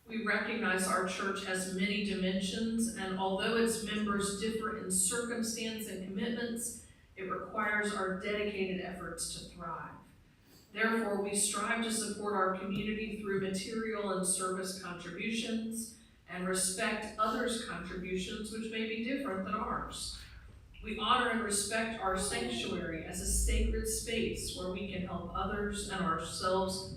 B: We recognize our church has many dimensions, and although its members differ in circumstance and commitments, it requires our dedicated efforts to thrive. Therefore, we strive to support our community through material and service contributions and respect others' contributions which may be different than ours. We honor and respect our sanctuary as a sacred space where we can help others and ourselves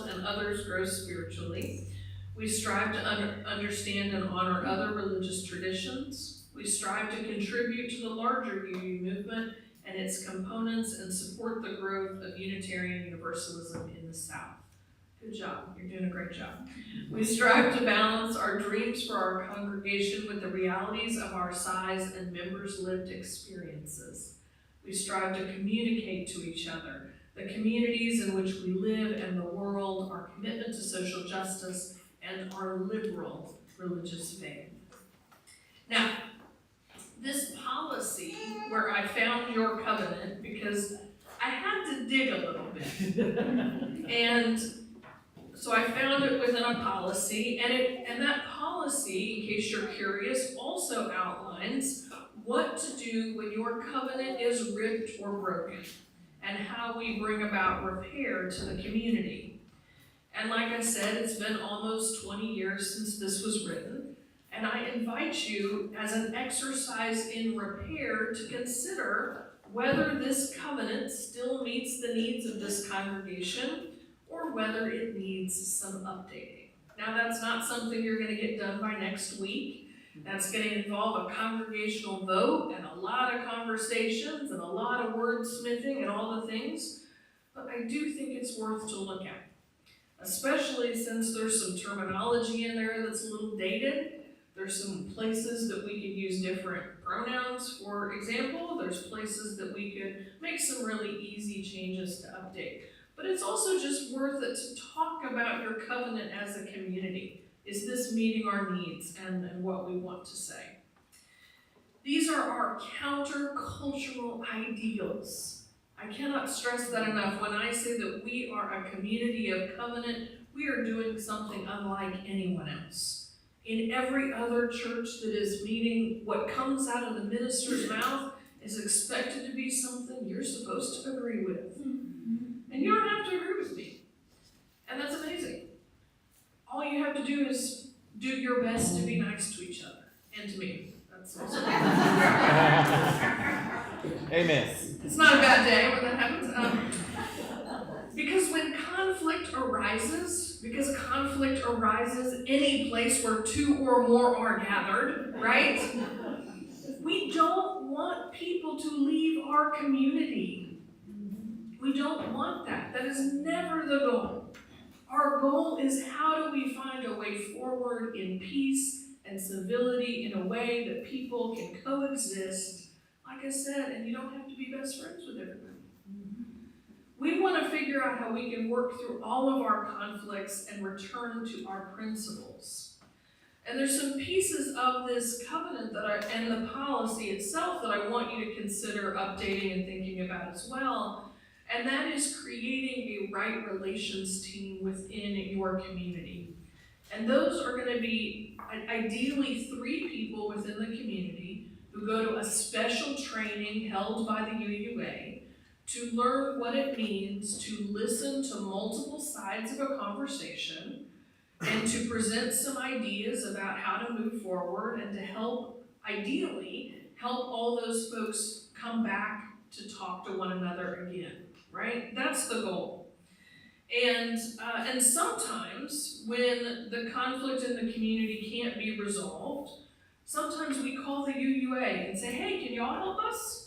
B: and others grow spiritually. We strive to understand and honor other religious traditions. We strive to contribute to the larger UU movement and its components and support the growth of Unitarian Universalism in the South. Good job. You're doing a great job. We strive to balance our dreams for our congregation with the realities of our size and members' lived experiences. We strive to communicate to each other the communities in which we live and the world, our commitment to social justice, and our liberal religious faith. Now, this policy where I found your covenant, because I had to dig a little bit, and so I found it within a policy, and that policy, in case you're curious, also outlines what to do when your covenant is ripped or broken, and how we bring about repair to the community. And like I said, it's been almost 20 years since this was written, and I invite you as an exercise in repair to consider whether this covenant still meets the needs of this congregation or whether it needs some updating. Now, that's not something you're going to get done by next week. That's going to involve a congregational vote and a lot of conversations and a lot of wordsmithing and all the things, but I do think it's worth to look at, especially since there's some terminology in there that's a little dated. There's some places that we could use different pronouns, for example. There's places that we could make some really easy changes to update. But it's also just worth it to talk about your covenant as a community. Is this meeting our needs and what we want to say? These are our countercultural ideals. I cannot stress that enough. When I say that we are a community of covenant, we are doing something unlike anyone else. In every other church that is meeting, what comes out of the minister's mouth is expected to be something you're supposed to agree with. And you don't have to agree with me. And that's amazing. All you have to do is do your best to be nice to each other and to me. That's also
D: Amen.
B: It's not a bad day when that happens. Because when conflict arises any place where two or more are gathered, right? We don't want people to leave our community. We don't want that. That is never the goal. Our goal is how do we find a way forward in peace and civility in a way that people can coexist, like I said, and you don't have to be best friends with everybody. We want to figure out how we can work through all of our conflicts and return to our principles. And there's some pieces of this covenant and the policy itself that I want you to consider updating and thinking about as well. And that is creating a right relations team within your community. And those are going to be ideally 3 people within the community who go to a special training held by the UUA to learn what it means to listen to multiple sides of a conversation and to present some ideas about how to move forward and to ideally help all those folks come back to talk to one another again, right? That's the goal. And sometimes when the conflict in the community can't be resolved, sometimes we call the UUA and say, hey, can y'all help us?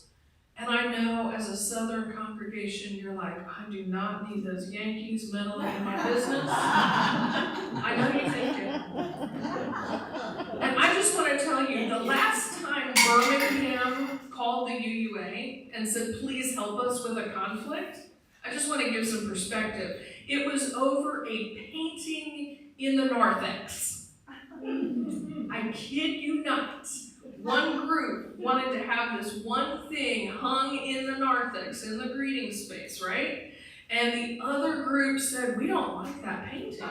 B: And I know as a Southern congregation, you're like, I do not need those Yankees meddling in my business. I know you think it. And I just want to tell you, the last time Birmingham called the UUA and said, please help us with a conflict, I just want to give some perspective. It was over a painting in the narthex. I kid you not. One group wanted to have this one thing hung in the narthex, in the greeting space, right? And the other group said, we don't like that painting.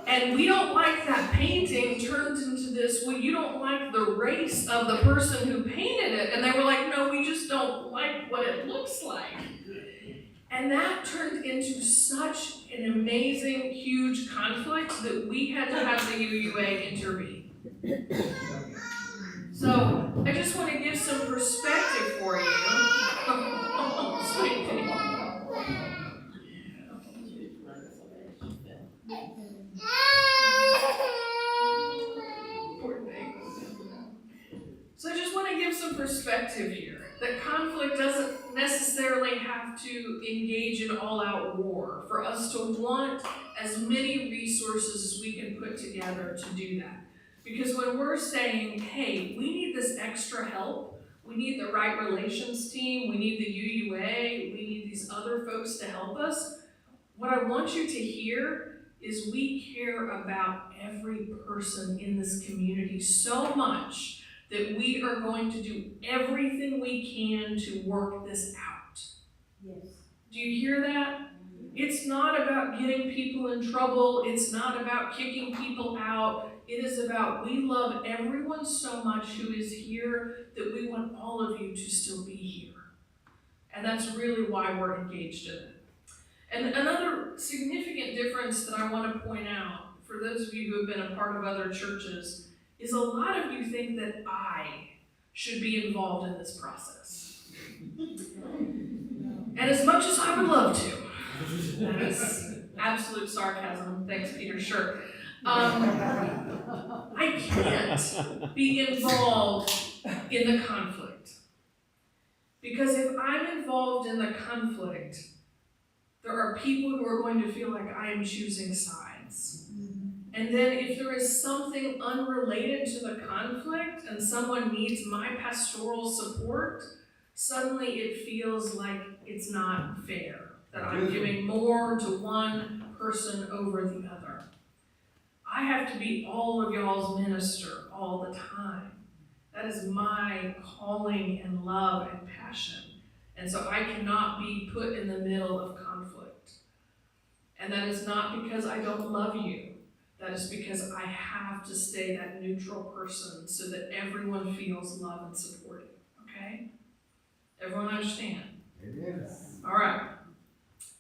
B: And we don't like that painting turned into this, well, you don't like the race of the person who painted it. And they were like, no, we just don't like what it looks like. And that turned into such an amazing, huge conflict that we had to have the UUA intervene. So I just want to give some perspective for you. Sweet thing. So I just want to give some perspective here. That conflict doesn't necessarily have to engage in all-out war for us to want as many resources as we can put together to do that. Because when we're saying, hey, we need this extra help, we need the right relations team, we need the UUA, we need these other folks to help us, what I want you to hear is we care about every person in this community so much that we are going to do everything we can to work this out.
L: Yes.
B: Do you hear that? It's not about getting people in trouble. It's not about kicking people out. It is about we love everyone so much who is here that we want all of you to still be here. And that's really why we're engaged in it. And another significant difference that I want to point out for those of you who have been a part of other churches is a lot of you think that I should be involved in this process. And as much as I would love to, that is absolute sarcasm, thanks Peter, sure. I can't be involved in the conflict. Because if I'm involved in the conflict, there are people who are going to feel like I am choosing sides. And then if there is something unrelated to the conflict and someone needs my pastoral support, suddenly it feels like it's not fair, that I'm giving more to one person over the other. I have to be all of y'all's minister all the time. That is my calling and love and passion. And so I cannot be put in the middle of conflict. And that is not because I don't love you. That is because I have to stay that neutral person so that everyone feels loved and supported, okay? Everyone understand?
C: It is.
B: All right.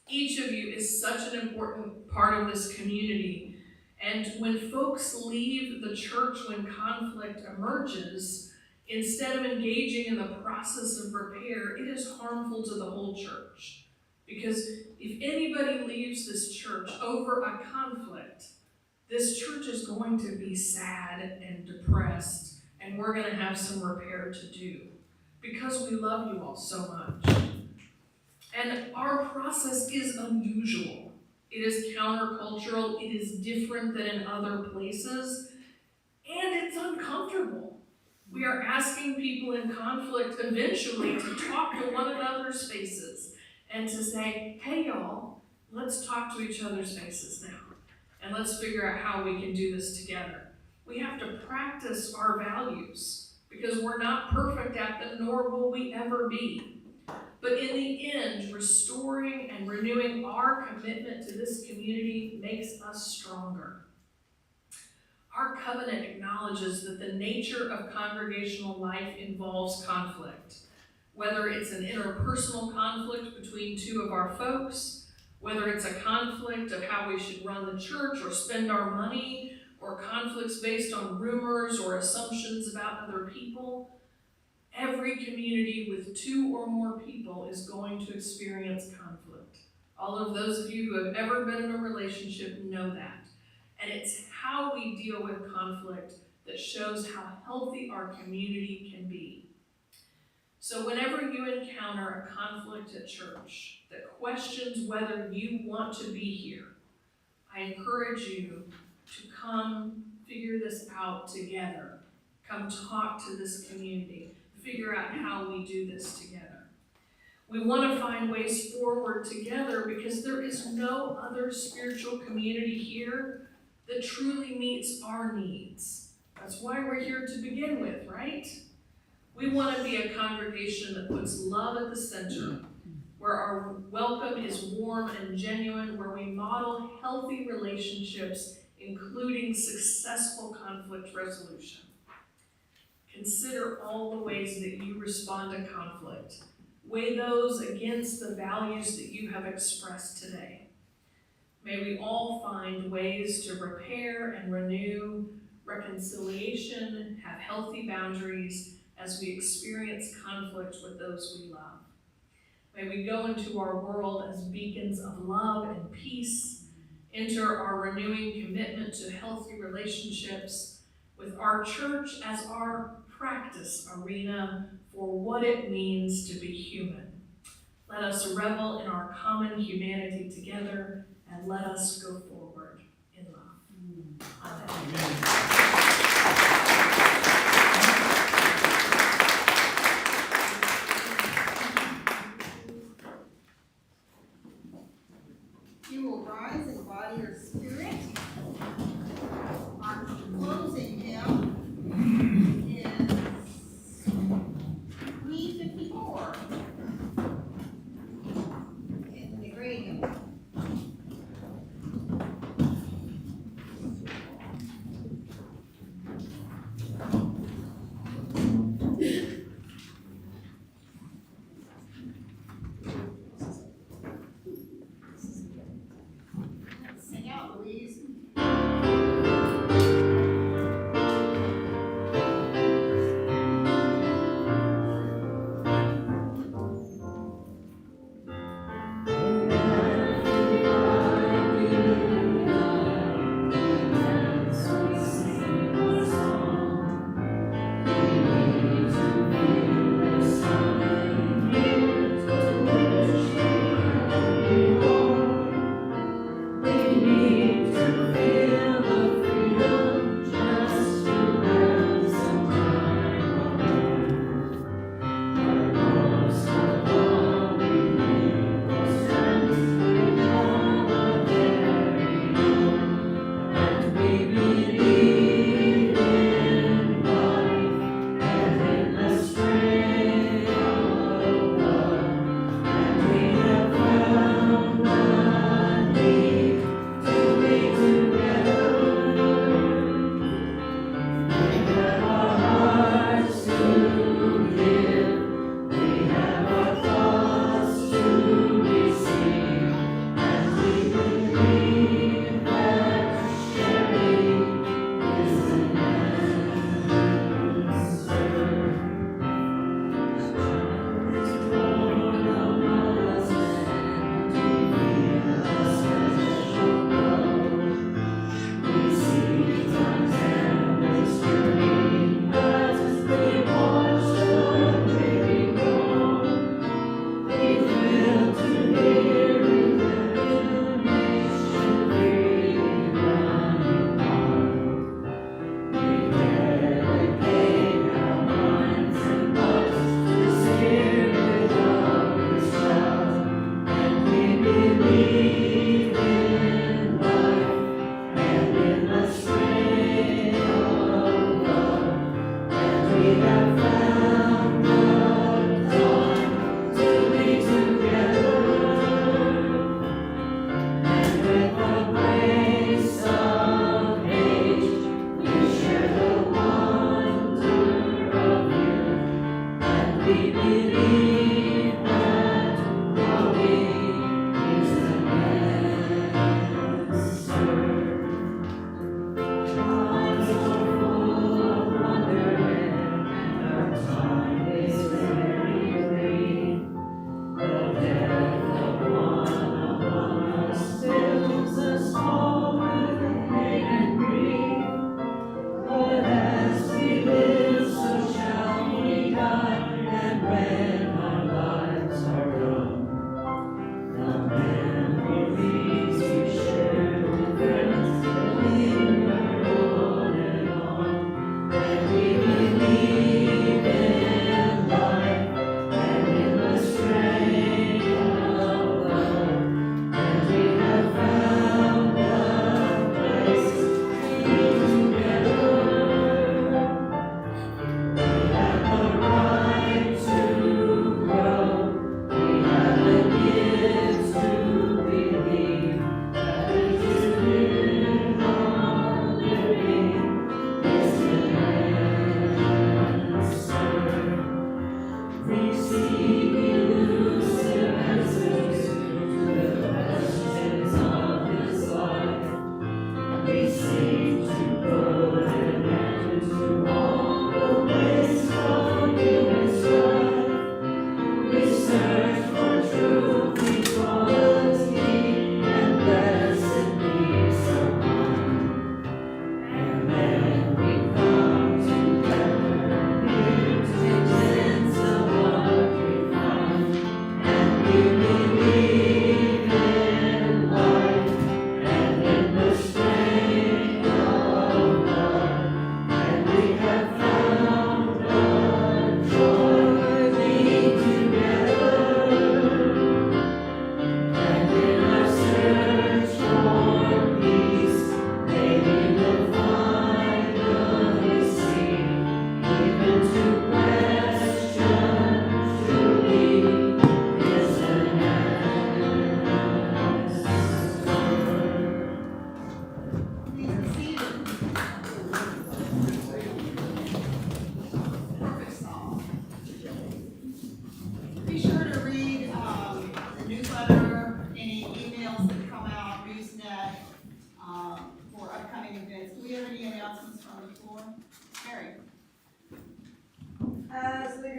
B: Each of you is such an important part of this community. And when folks leave the church when conflict emerges, instead of engaging in the process of repair, it is harmful to the whole church. Because if anybody leaves this church over a conflict, this church is going to be sad and depressed, and we're going to have some repair to do because we love you all so much. And our process is unusual. It is countercultural, it is different than in other places, and it's uncomfortable. We are asking people in conflict eventually to talk to one another's faces and to say, hey y'all, let's talk to each other's faces now. And let's figure out how we can do this together. We have to practice our values because we're not perfect at them, nor will we ever be. But in the end, restoring and renewing our commitment to this community makes us stronger. Our covenant acknowledges that the nature of congregational life involves conflict, whether it's an interpersonal conflict between two of our folks, whether it's a conflict of how we should run the church or spend our money, or conflicts based on rumors or assumptions about other people. Every community with two or more people is going to experience conflict. All of those of you who have ever been in a relationship know that. And it's how we deal with conflict that shows how healthy our community can be. So whenever you encounter a conflict at church that questions whether you want to be here, I encourage you to come figure this out together. Come talk to this community. Figure out how we do this together. We want to find ways forward together because there is no other spiritual community here that truly meets our needs. That's why we're here to begin with, right? We want to be a congregation that puts love at the center, where our welcome is warm and genuine, where we model healthy relationships, including successful conflict resolution. Consider all the ways that you respond to conflict. Weigh those against the values that you have expressed today. May we all find ways to repair and renew reconciliation, have healthy boundaries as we experience conflict with those we love. May we go into our world as beacons of love and peace, enter our renewing commitment to healthy relationships with our church as our practice arena for what it means to be human. Let us revel in our common humanity together and let us go forward in love. Amen.
A: You will rise in body or spirit. Our closing hymn is 354 in the great hymn.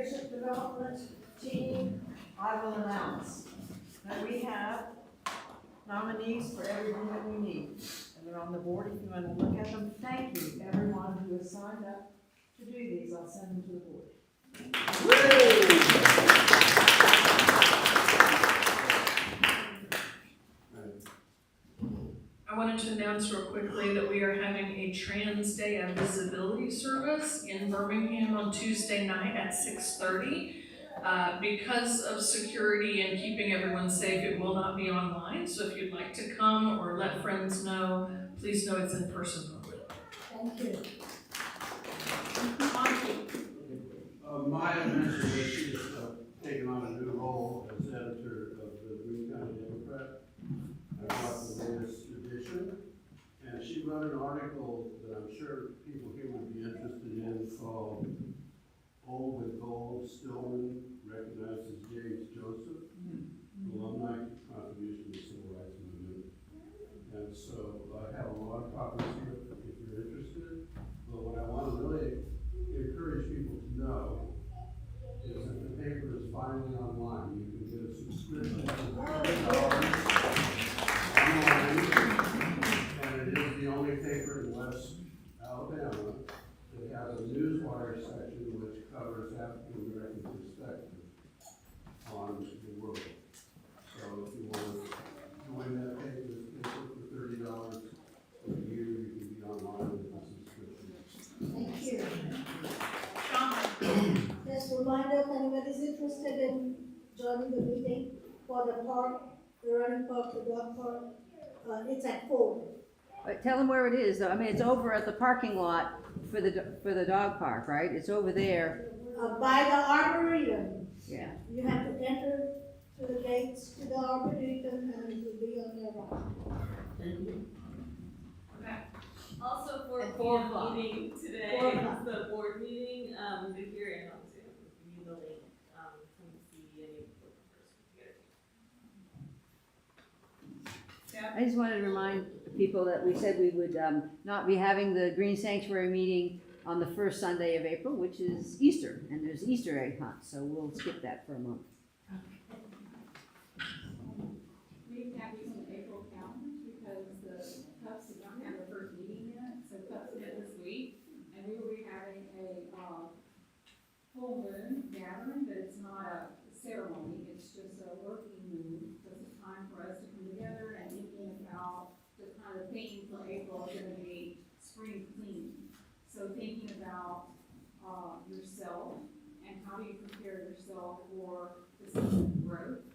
I: leadership development team, I will announce that we have nominees for everything that we need. And they're on the board if you want to look at them. Thank you, everyone who has signed up to do these. I'll send them to the board.
B: I wanted to announce real quickly that we are having a Trans Day of Visibility service in Birmingham on Tuesday night at 6:30. Because of security and keeping everyone safe, it will not be online. So if you'd like to come or let friends know, please know it's in person only.
I: Thank you.
E: Maya mentioned that she's taken on a new role as editor of the Greene County Democrat. I brought the latest edition, and she wrote an article that I'm sure people here would be interested in called Old with Gold, Stillman recognized as James Joseph, alumni contribution to the civil rights movement. And so I have a lot of copies here if you're interested. But what I want to really encourage people to know is that the paper is finally online. You can get a subscription for $30 online, and it is the only paper in West Alabama that has a newswire section which covers African American perspective on the world. So if you want to join that paper for $30 a year, you can be online with a subscription.
L: Thank you. Just a reminder, if anybody's interested in joining the meeting for the park, the running park, the dog park, it's at 4.
S: Tell them where it is, though. I mean, it's over at the parking lot for the dog park, right? It's over there.
L: By the Arboretum.
S: Yeah.
L: You have to enter to the gates to the Arboretum and it will be on their right.
T: Okay. Also, 4
L: At 4
T: p.m.
L: o'clock.
T: meeting today
L: 4
T: is
L: o'clock.
T: the board meeting, but here and on Zoom. Give you the link, come see any of the board members together.
S: I just wanted to remind people that we said we would not be having the Green Sanctuary meeting on the first Sunday of April, which is Easter, and there's Easter egg hunt, so we'll skip that for a month.
U: We have these on April calendars because the Cubs did not have their first meeting yet, so Cubs met this week, and we will be having a full moon gathering, but it's not a ceremony, it's just a working moon, so it's a time for us to come together and thinking about the kind of theme for April is going to be spring cleaning. So thinking about yourself and how do you prepare yourself for the season of growth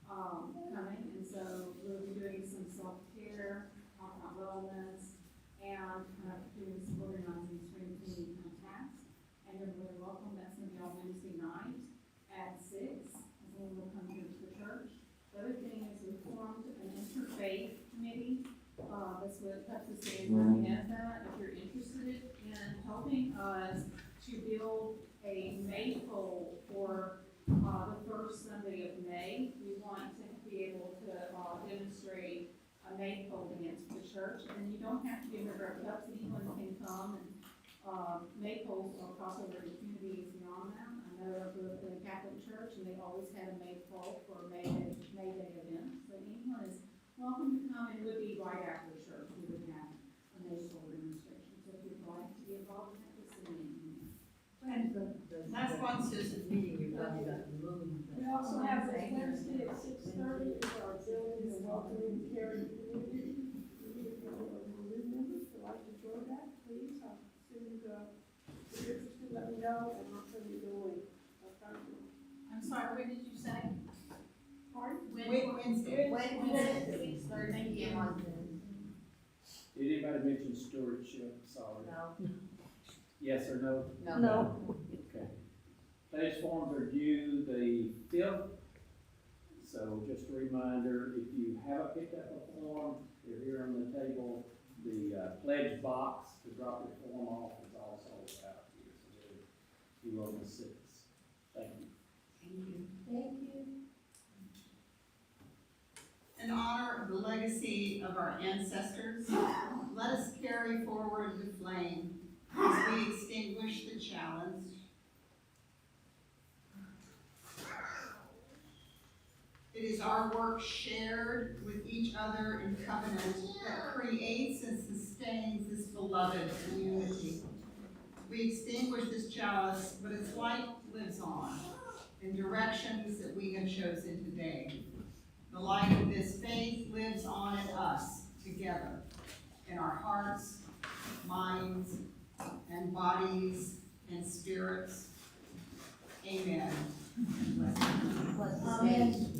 U: coming, and so we'll be doing some self-care, talking about wellness, and doing some organizing spring cleaning kind of tasks. And you're really welcome. That's going to be on Wednesday night at 6, and then we'll come here to the church. The other thing is we formed an interfaith committee. That's what Texas State is working as that. If you're interested in helping us to build a maypole for the first Sunday of May, we want to be able to demonstrate a maypole dance for the church. And you don't have to be a member of Cubs, anyone can come, and maypoles will cross over to communities beyond that. I know I grew up in a Catholic church, and they always had a maypole for May Day event. So anyone is welcome to come, and it would be right after church. We would have a maypole demonstration. So if you'd like to be involved in that, just send me an email.
K: That's one citizen meeting, you're talking about the moon.
I: We also have this Wednesday at 6:30, is our building and welcoming caring community. If you're a new member would like to join that, please, as soon as you're interested, let me know, and I'll send you the link.
U: I'm sorry, what did you say? Pardon?
L: Wednesday.
U: Wednesday, 6:30 p.m.
D: Did anybody mention stewardship? Sorry.
K: No.
D: Yes or no?
S: No.
D: Okay. Pledge forms are due the 5th. So just a reminder, if you haven't picked up a form, they're here on the table. The pledge box to drop your form off is also out here. So you will assist. Thank you.
L: Thank you. Thank you.
A: In honor of the legacy of our ancestors, let us carry forward the flame as we extinguish the challenge. is our work shared with each other in covenant that creates and sustains this beloved community. We extinguish this chalice, but its light lives on in directions that we have chosen today. The light of this faith lives on in us together, in our hearts, minds, and bodies, and spirits. Amen.
L: Amen.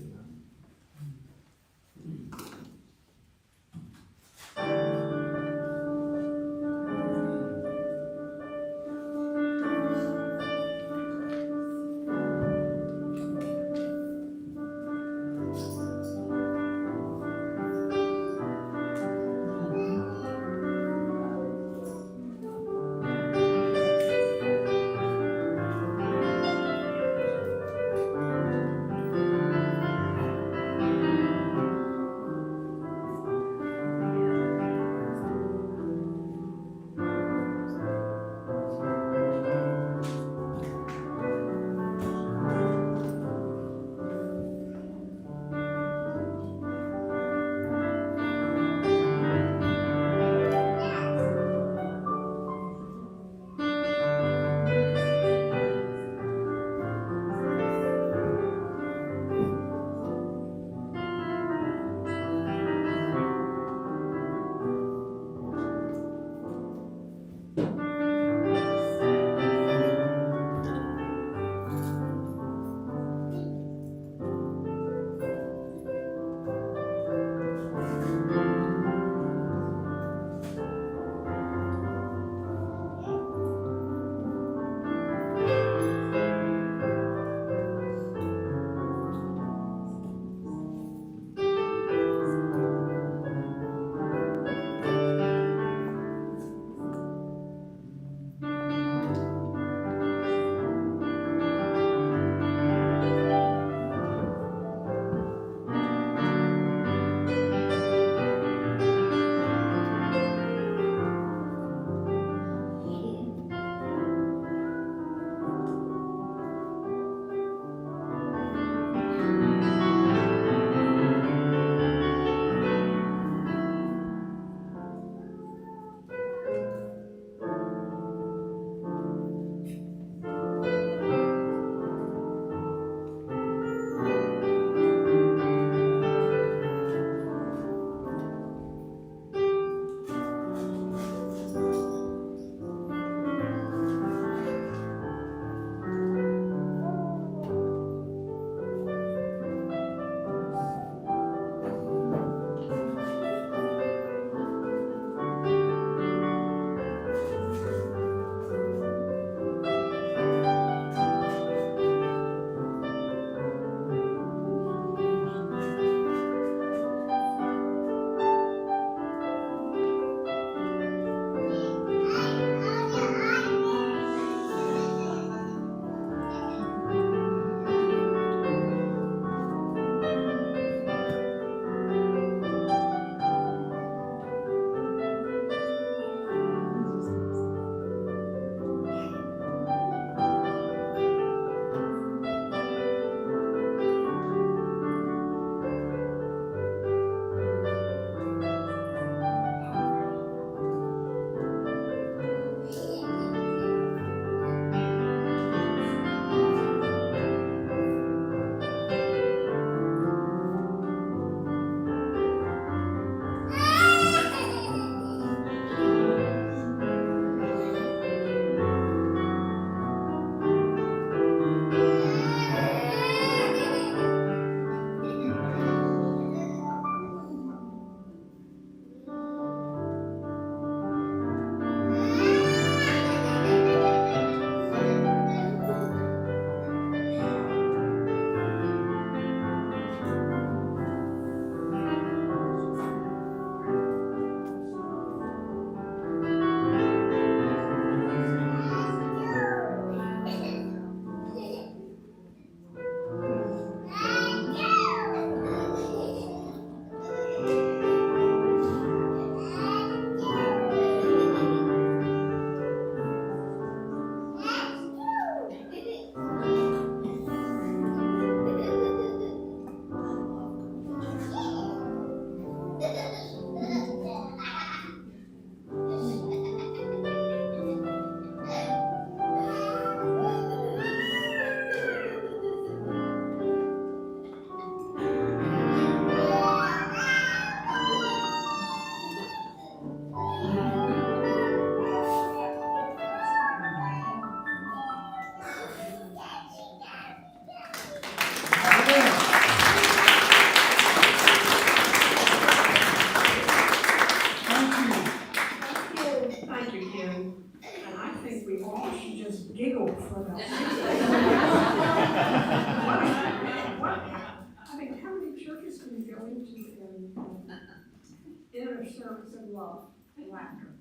I: love and laughter.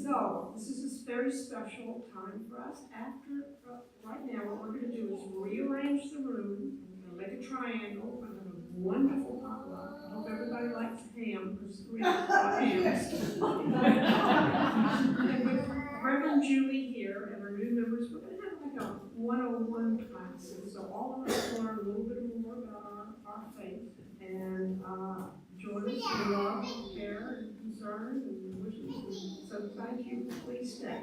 I: So, this is a very special time for us. Right now, what we're gonna do is rearrange the room. We're gonna make a triangle. We're gonna have a wonderful potluck. I hope everybody likes ham, because 3 of us brought hams. And with Reverend Julie here and our new members, we're gonna have like a 101 class. And so all of us learn a little bit more about our faith. And join us in love, care, and concern, and wishes. And so thank you. Please stay.